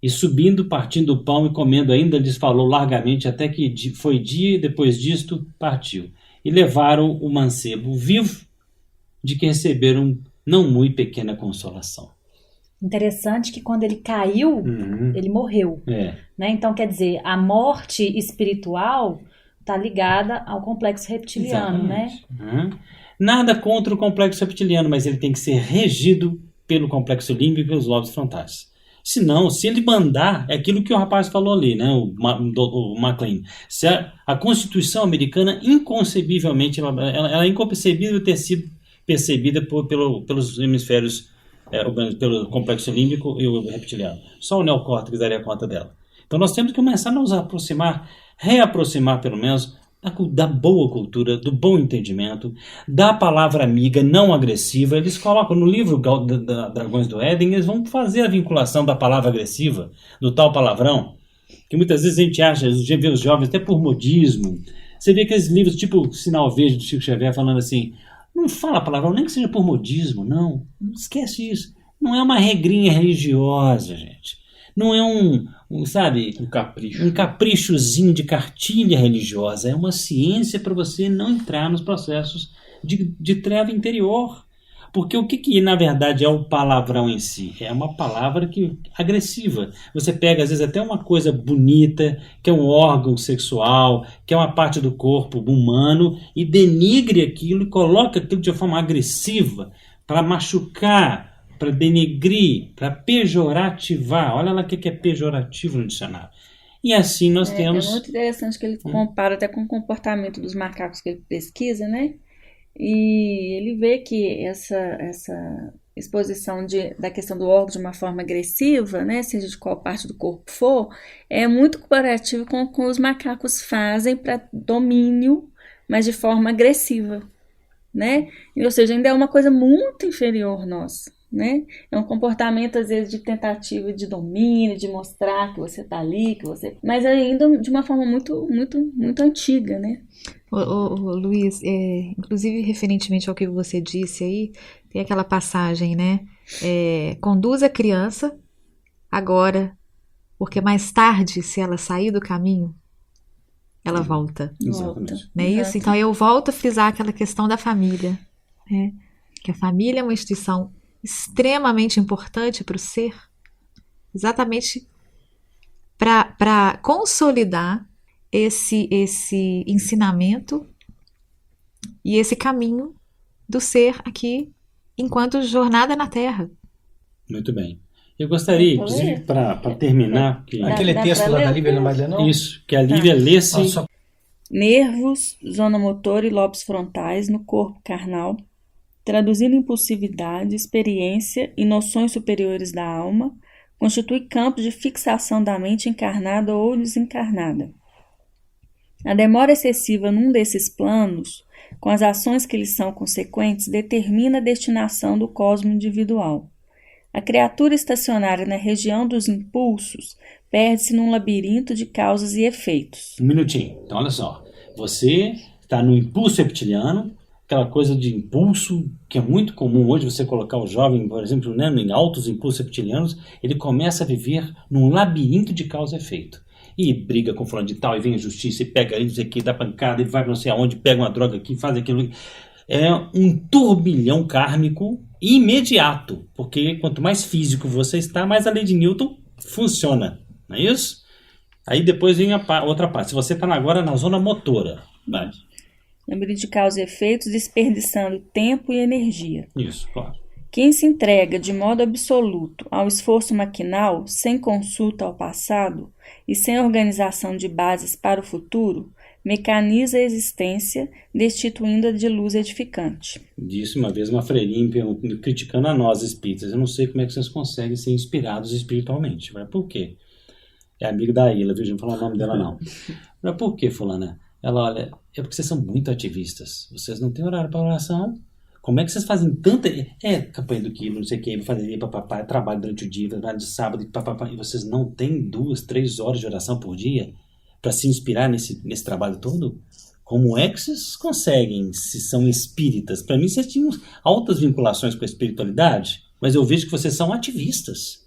E subindo, partindo o pão e comendo ainda, lhes falou largamente, até que foi dia, e depois disto partiu. E levaram o mancebo vivo, de que receberam não muito pequena consolação. Interessante que quando ele caiu, ele morreu. Né? Então, quer dizer, a morte espiritual está ligada ao complexo reptiliano, né? Nada contra o complexo reptiliano, mas ele tem que ser regido pelo complexo límbico e pelos lobos frontais. Senão, se ele mandar, é aquilo que o rapaz falou ali, né? O McLean. Se a Constituição americana, inconcebivelmente, ela é inconcebível ter sido percebida pelos hemisférios, pelo complexo límbico e o reptiliano. Só o neocórtex daria conta dela. Então nós temos que começar a nos reaproximar pelo menos da boa cultura, do bom entendimento, da palavra amiga não agressiva. Eles colocam no livro da Dragões do Éden, eles vão fazer a vinculação da palavra agressiva, do tal palavrão, que muitas vezes a gente acha, a gente vê os jovens até por modismo. Você vê aqueles livros tipo Sinal Verde do Chico Xavier falando assim: não fala palavrão, nem que seja por modismo, não esquece isso. Não é uma regrinha religiosa, gente. Não é um caprichozinho de cartilha religiosa. É uma ciência para você não entrar nos processos de treva interior. Porque o que na verdade é o palavrão em si? É uma palavra agressiva. Você pega às vezes até uma coisa bonita, que é um órgão sexual, que é uma parte do corpo humano, e denigre aquilo e coloca aquilo de uma forma agressiva para machucar, para denegrir, para pejorativar. Olha lá o que é pejorativo no dicionário. E assim nós temos... É muito interessante que ele compara até com o comportamento dos macacos que ele pesquisa, né? E ele vê que exposição da questão do órgão de uma forma agressiva, né, seja de qual parte do corpo for, é muito comparativo com o que os macacos fazem para domínio, mas de forma agressiva, né? Ou seja, ainda é uma coisa muito inferior nossa, né? É um comportamento, às vezes, de tentativa de domínio, de mostrar que você está ali, mas ainda de uma forma muito, muito, muito antiga, né? Luiz, inclusive referentemente ao que você disse aí, tem aquela passagem, né? Conduz a criança agora, porque mais tarde, se ela sair do caminho, ela volta. Exatamente. Não é isso? Então eu volto a frisar aquela questão da família, né? Que a família é uma instituição extremamente importante para o ser, exatamente para consolidar esse ensinamento e esse caminho do ser aqui enquanto jornada na Terra. Muito bem. Eu gostaria, inclusive, para terminar... Aquele texto lá da Lívia, não vai ler, não? Isso, que a Lívia lesse... Nervos, zona motora e lobos frontais no corpo carnal, traduzindo impulsividade, experiência e noções superiores da alma, constitui campo de fixação da mente encarnada ou desencarnada. A demora excessiva num desses planos, com as ações que lhes são consequentes, determina a destinação do cosmo individual. A criatura estacionária na região dos impulsos perde-se num labirinto de causas e efeitos. Um minutinho. Então, olha só. Você está no impulso reptiliano, aquela coisa de impulso que é muito comum hoje, você colocar o jovem, por exemplo, né, em altos impulsos reptilianos, ele começa a viver num labirinto de causa e efeito. E briga com fulano de tal, e vem a justiça, e pega ele, não sei o que, dá pancada, ele vai não sei aonde, pega uma droga aqui, faz aquilo. É um turbilhão kármico imediato, porque quanto mais físico você está, mais a lei de Newton funciona, não é isso? Aí depois vem a outra parte, se você está agora na zona motora, vai. Labirinto de causa e efeitos, desperdiçando tempo e energia. Isso, claro. Quem se entrega de modo absoluto ao esforço maquinal, sem consulta ao passado e sem organização de bases para o futuro, mecaniza a existência, destituindo-a de luz edificante. Disse uma vez uma freirinha criticando a nós espíritas. Eu não sei como é que vocês conseguem ser inspirados espiritualmente. Mas por quê? É amiga da Ilha, viu? Não vou falar o nome dela, não. Mas por quê, fulana? Ela, olha, é porque vocês são muito ativistas. Vocês não têm horário para oração. Como é que vocês fazem tanta... campanha do quilo, não sei o que, vou fazer papapá, trabalho durante o dia, trabalho de sábado, papapá, e vocês não têm 2, 3 horas de oração por dia para se inspirar nesse trabalho todo? Como é que vocês conseguem, se são espíritas? Para mim, vocês tinham altas vinculações com a espiritualidade, mas eu vejo que vocês são ativistas.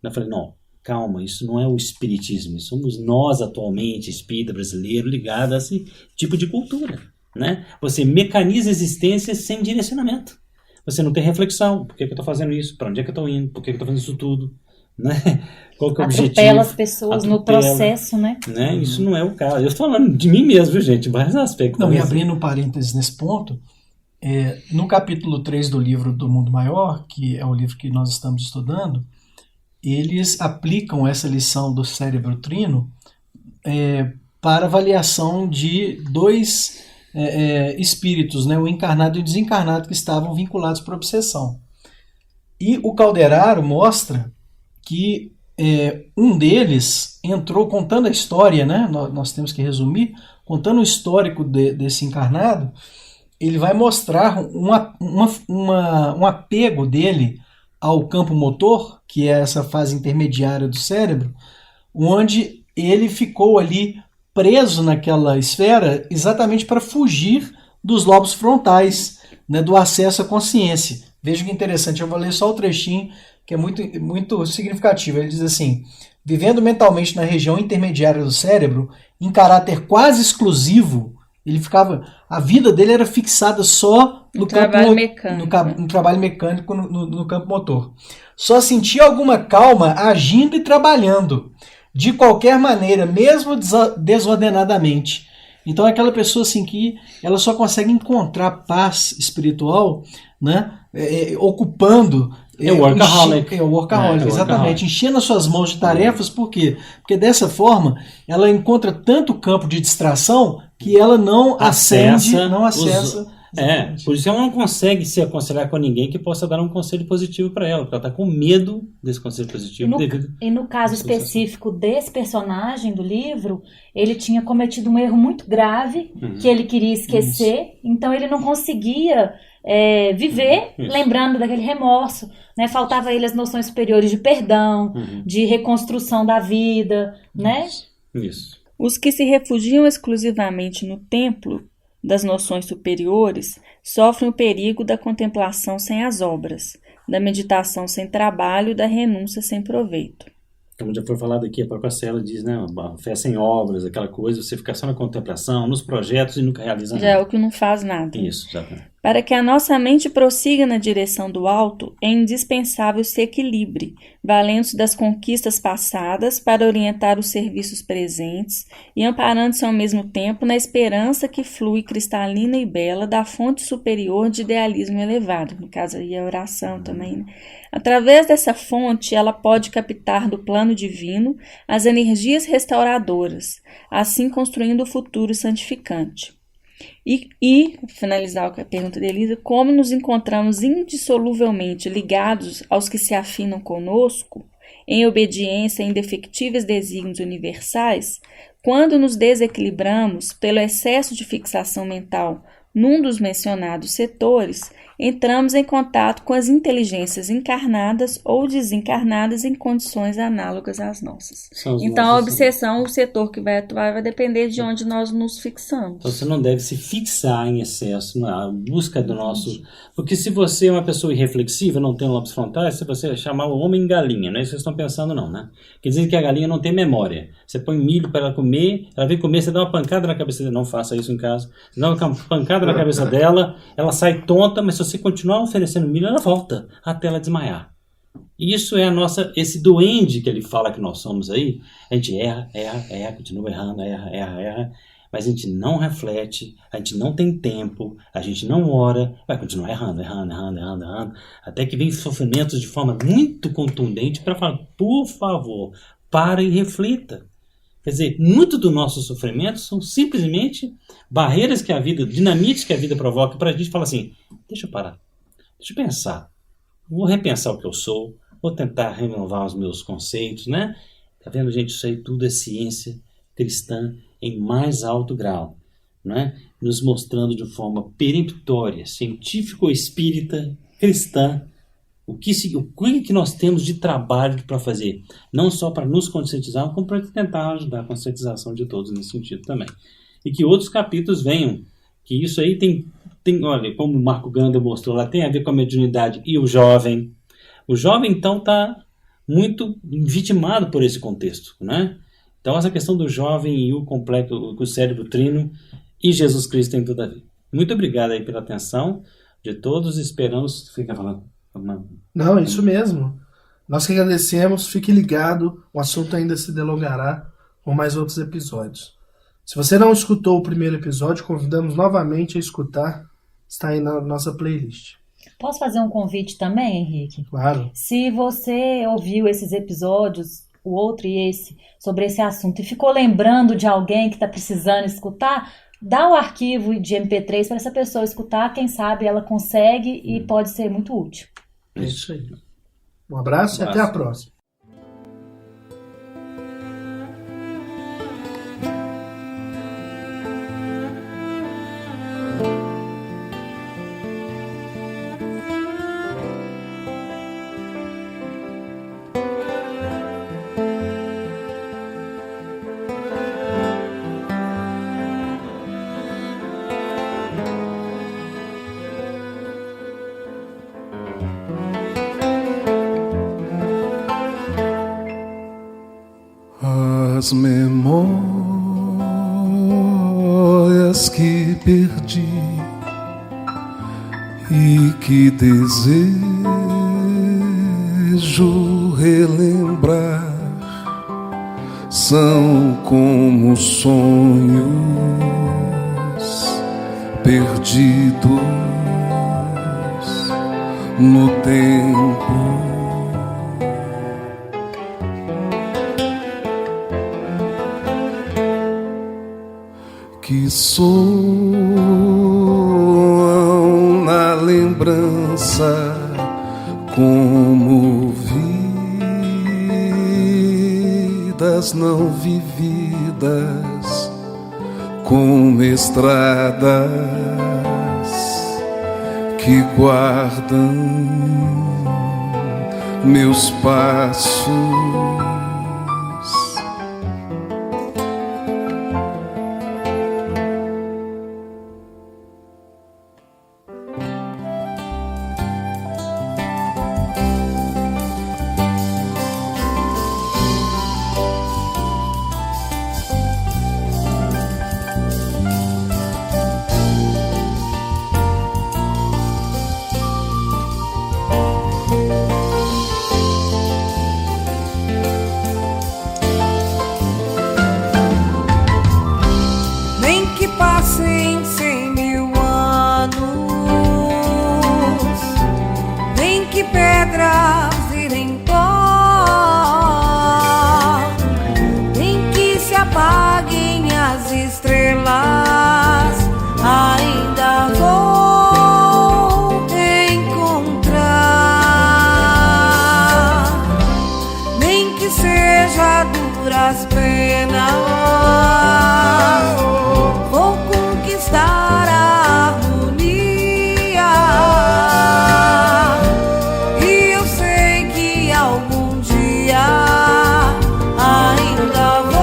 Eu falei, não, calma, isso não é o espiritismo, somos nós atualmente, espírita brasileiro, ligados a esse tipo de cultura. Né? Você mecaniza a existência sem direcionamento. Você não tem reflexão. Por que eu estou fazendo isso? Para onde é que eu estou indo? Por que eu estou fazendo isso tudo? Né? Qual que é o objetivo? Atropela as pessoas no processo, né? Isso não é o caso. Eu estou falando de mim mesmo, viu, gente? Em vários aspectos. Não, e abrindo parênteses nesse ponto, no capítulo 3 do livro do Mundo Maior, que é o livro que nós estamos estudando, eles aplicam essa lição do cérebro trino para avaliação de 2 espíritos, né, o encarnado e o desencarnado, que estavam vinculados por obsessão. E o Calderaro mostra que um deles entrou contando a história, né, nós temos que resumir, contando o histórico desse encarnado. Ele vai mostrar um apego dele ao campo motor, que é essa fase intermediária do cérebro, onde ele ficou ali preso naquela esfera exatamente para fugir dos lobos frontais, né, do acesso à consciência. Veja que interessante, eu vou ler só o trechinho que é muito, muito significativo. Ele diz assim: vivendo mentalmente na região intermediária do cérebro, em caráter quase exclusivo, a vida dele era fixada só no trabalho mecânico, no trabalho mecânico, no campo motor. Só sentia alguma calma agindo e trabalhando, de qualquer maneira, mesmo desordenadamente. Então é aquela pessoa assim que ela só consegue encontrar paz espiritual, né, ocupando... É o workaholic. É o workaholic, exatamente. Enchendo as suas mãos de tarefas, por quê? Porque dessa forma ela encontra tanto campo de distração que ela não acessa Por isso ela não consegue se aconselhar com ninguém que possa dar um conselho positivo para ela, porque ela está com medo desse conselho positivo. E no caso específico desse personagem do livro, ele tinha cometido um erro muito grave que ele queria esquecer, então ele não conseguia viver lembrando daquele remorso, né? Faltava a ele as noções superiores de perdão, de reconstrução da vida, né? Isso. Os que se refugiam exclusivamente no templo das noções superiores sofrem o perigo da contemplação sem as obras, da meditação sem trabalho, da renúncia sem proveito. Como já foi falado aqui, a própria Cela diz, né, a fé sem obras, aquela coisa, você fica só na contemplação, nos projetos e nunca realiza nada. Já é o que não faz nada. Isso, exatamente. Para que a nossa mente prossiga na direção do alto, é indispensável se equilibre, valendo-se das conquistas passadas para orientar os serviços presentes e amparando-se ao mesmo tempo na esperança que flui cristalina e bela da fonte superior de idealismo elevado, no caso aí a oração também, né? Através dessa fonte, ela pode captar do plano divino as energias restauradoras, assim construindo o futuro santificante. E finalizar a pergunta de Elisa, como nos encontramos indissoluvelmente ligados aos que se afinam conosco, em obediência a indefectíveis desígnios universais, quando nos desequilibramos pelo excesso de fixação mental num dos mencionados setores, entramos em contato com as inteligências encarnadas ou desencarnadas em condições análogas às nossas. Então, a obsessão, o setor que vai atuar, vai depender de onde nós nos fixamos. Então, você não deve se fixar em excesso na busca do nosso... Porque se você é uma pessoa irreflexiva, não tem lobos frontais, se você chamar o homem galinha, não é isso que vocês estão pensando não, né? Quer dizer que a galinha não tem memória. Você põe milho para ela comer, ela vem comer, você dá uma pancada na cabeça dela, não faça isso em casa. Você dá uma pancada na cabeça dela, ela sai tonta, mas se você continuar oferecendo milho, ela volta até ela desmaiar. E isso é esse duende que ele fala que nós somos aí. A gente erra, continua errando, erra, mas a gente não reflete, a gente não tem tempo, a gente não ora, vai continuar errando, até que vem sofrimentos de forma muito contundente para falar, por favor, para e reflita. Quer dizer, muito do nosso sofrimento são simplesmente barreiras que a vida, dinamites que a vida provoca para a gente falar assim, deixa eu parar, deixa eu pensar, vou repensar o que eu sou, vou tentar renovar os meus conceitos, né? Tá vendo, gente? Isso aí tudo é ciência cristã em mais alto grau, né? Nos mostrando de forma peremptória, científico-espírita, cristã, o que nós temos de trabalho para fazer, não só para nos conscientizar, como para tentar ajudar a conscientização de todos nesse sentido também. E que outros capítulos venham, que isso aí tem olha, como o Marco Ganda mostrou lá, tem a ver com a mediunidade e o jovem. O jovem, então, está muito vitimado por esse contexto, né? Então, essa questão do jovem e o complexo, o cérebro trino e Jesus Cristo tem tudo a ver. Muito obrigado aí pela atenção de todos, esperamos... Fica falando. Não, é isso mesmo. Nós que agradecemos, fique ligado, o assunto ainda se delongará com mais outros episódios. Se você não escutou o primeiro episódio, convidamos novamente a escutar, está aí na nossa playlist. Posso fazer um convite também, Henrique? Claro. Se você ouviu esses episódios, o outro e esse, sobre esse assunto, e ficou lembrando de alguém que está precisando escutar, dá o arquivo de MP3 para essa pessoa escutar, quem sabe ela consegue e pode ser muito útil. É isso aí. Um abraço e até a próxima. As memórias que perdi e que desejo relembrar são como sonhos perdidos no tempo. Que soam lembrança como vidas não vividas, como estradas que guardam meus passos. Passem 100.000 anos, nem que pedras virem pó, nem que se apaguem as estrelas, ainda vou encontrar, nem que seja duras penas. Vou conquistar a harmonia, e eu sei que algum dia ainda vou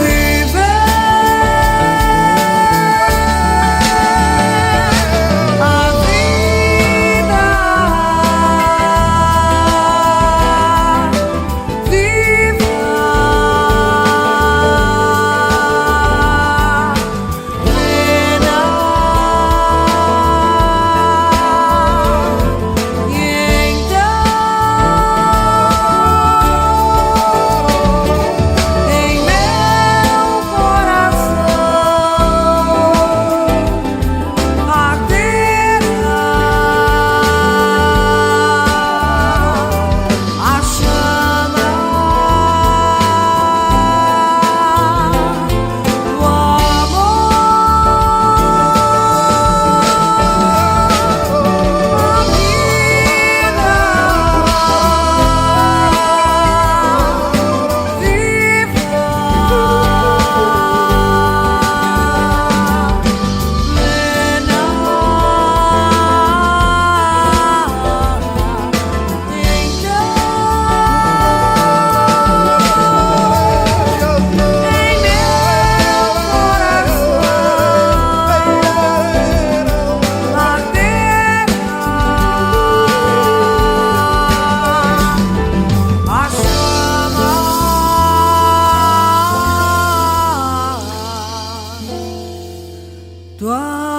viver a vida. Tua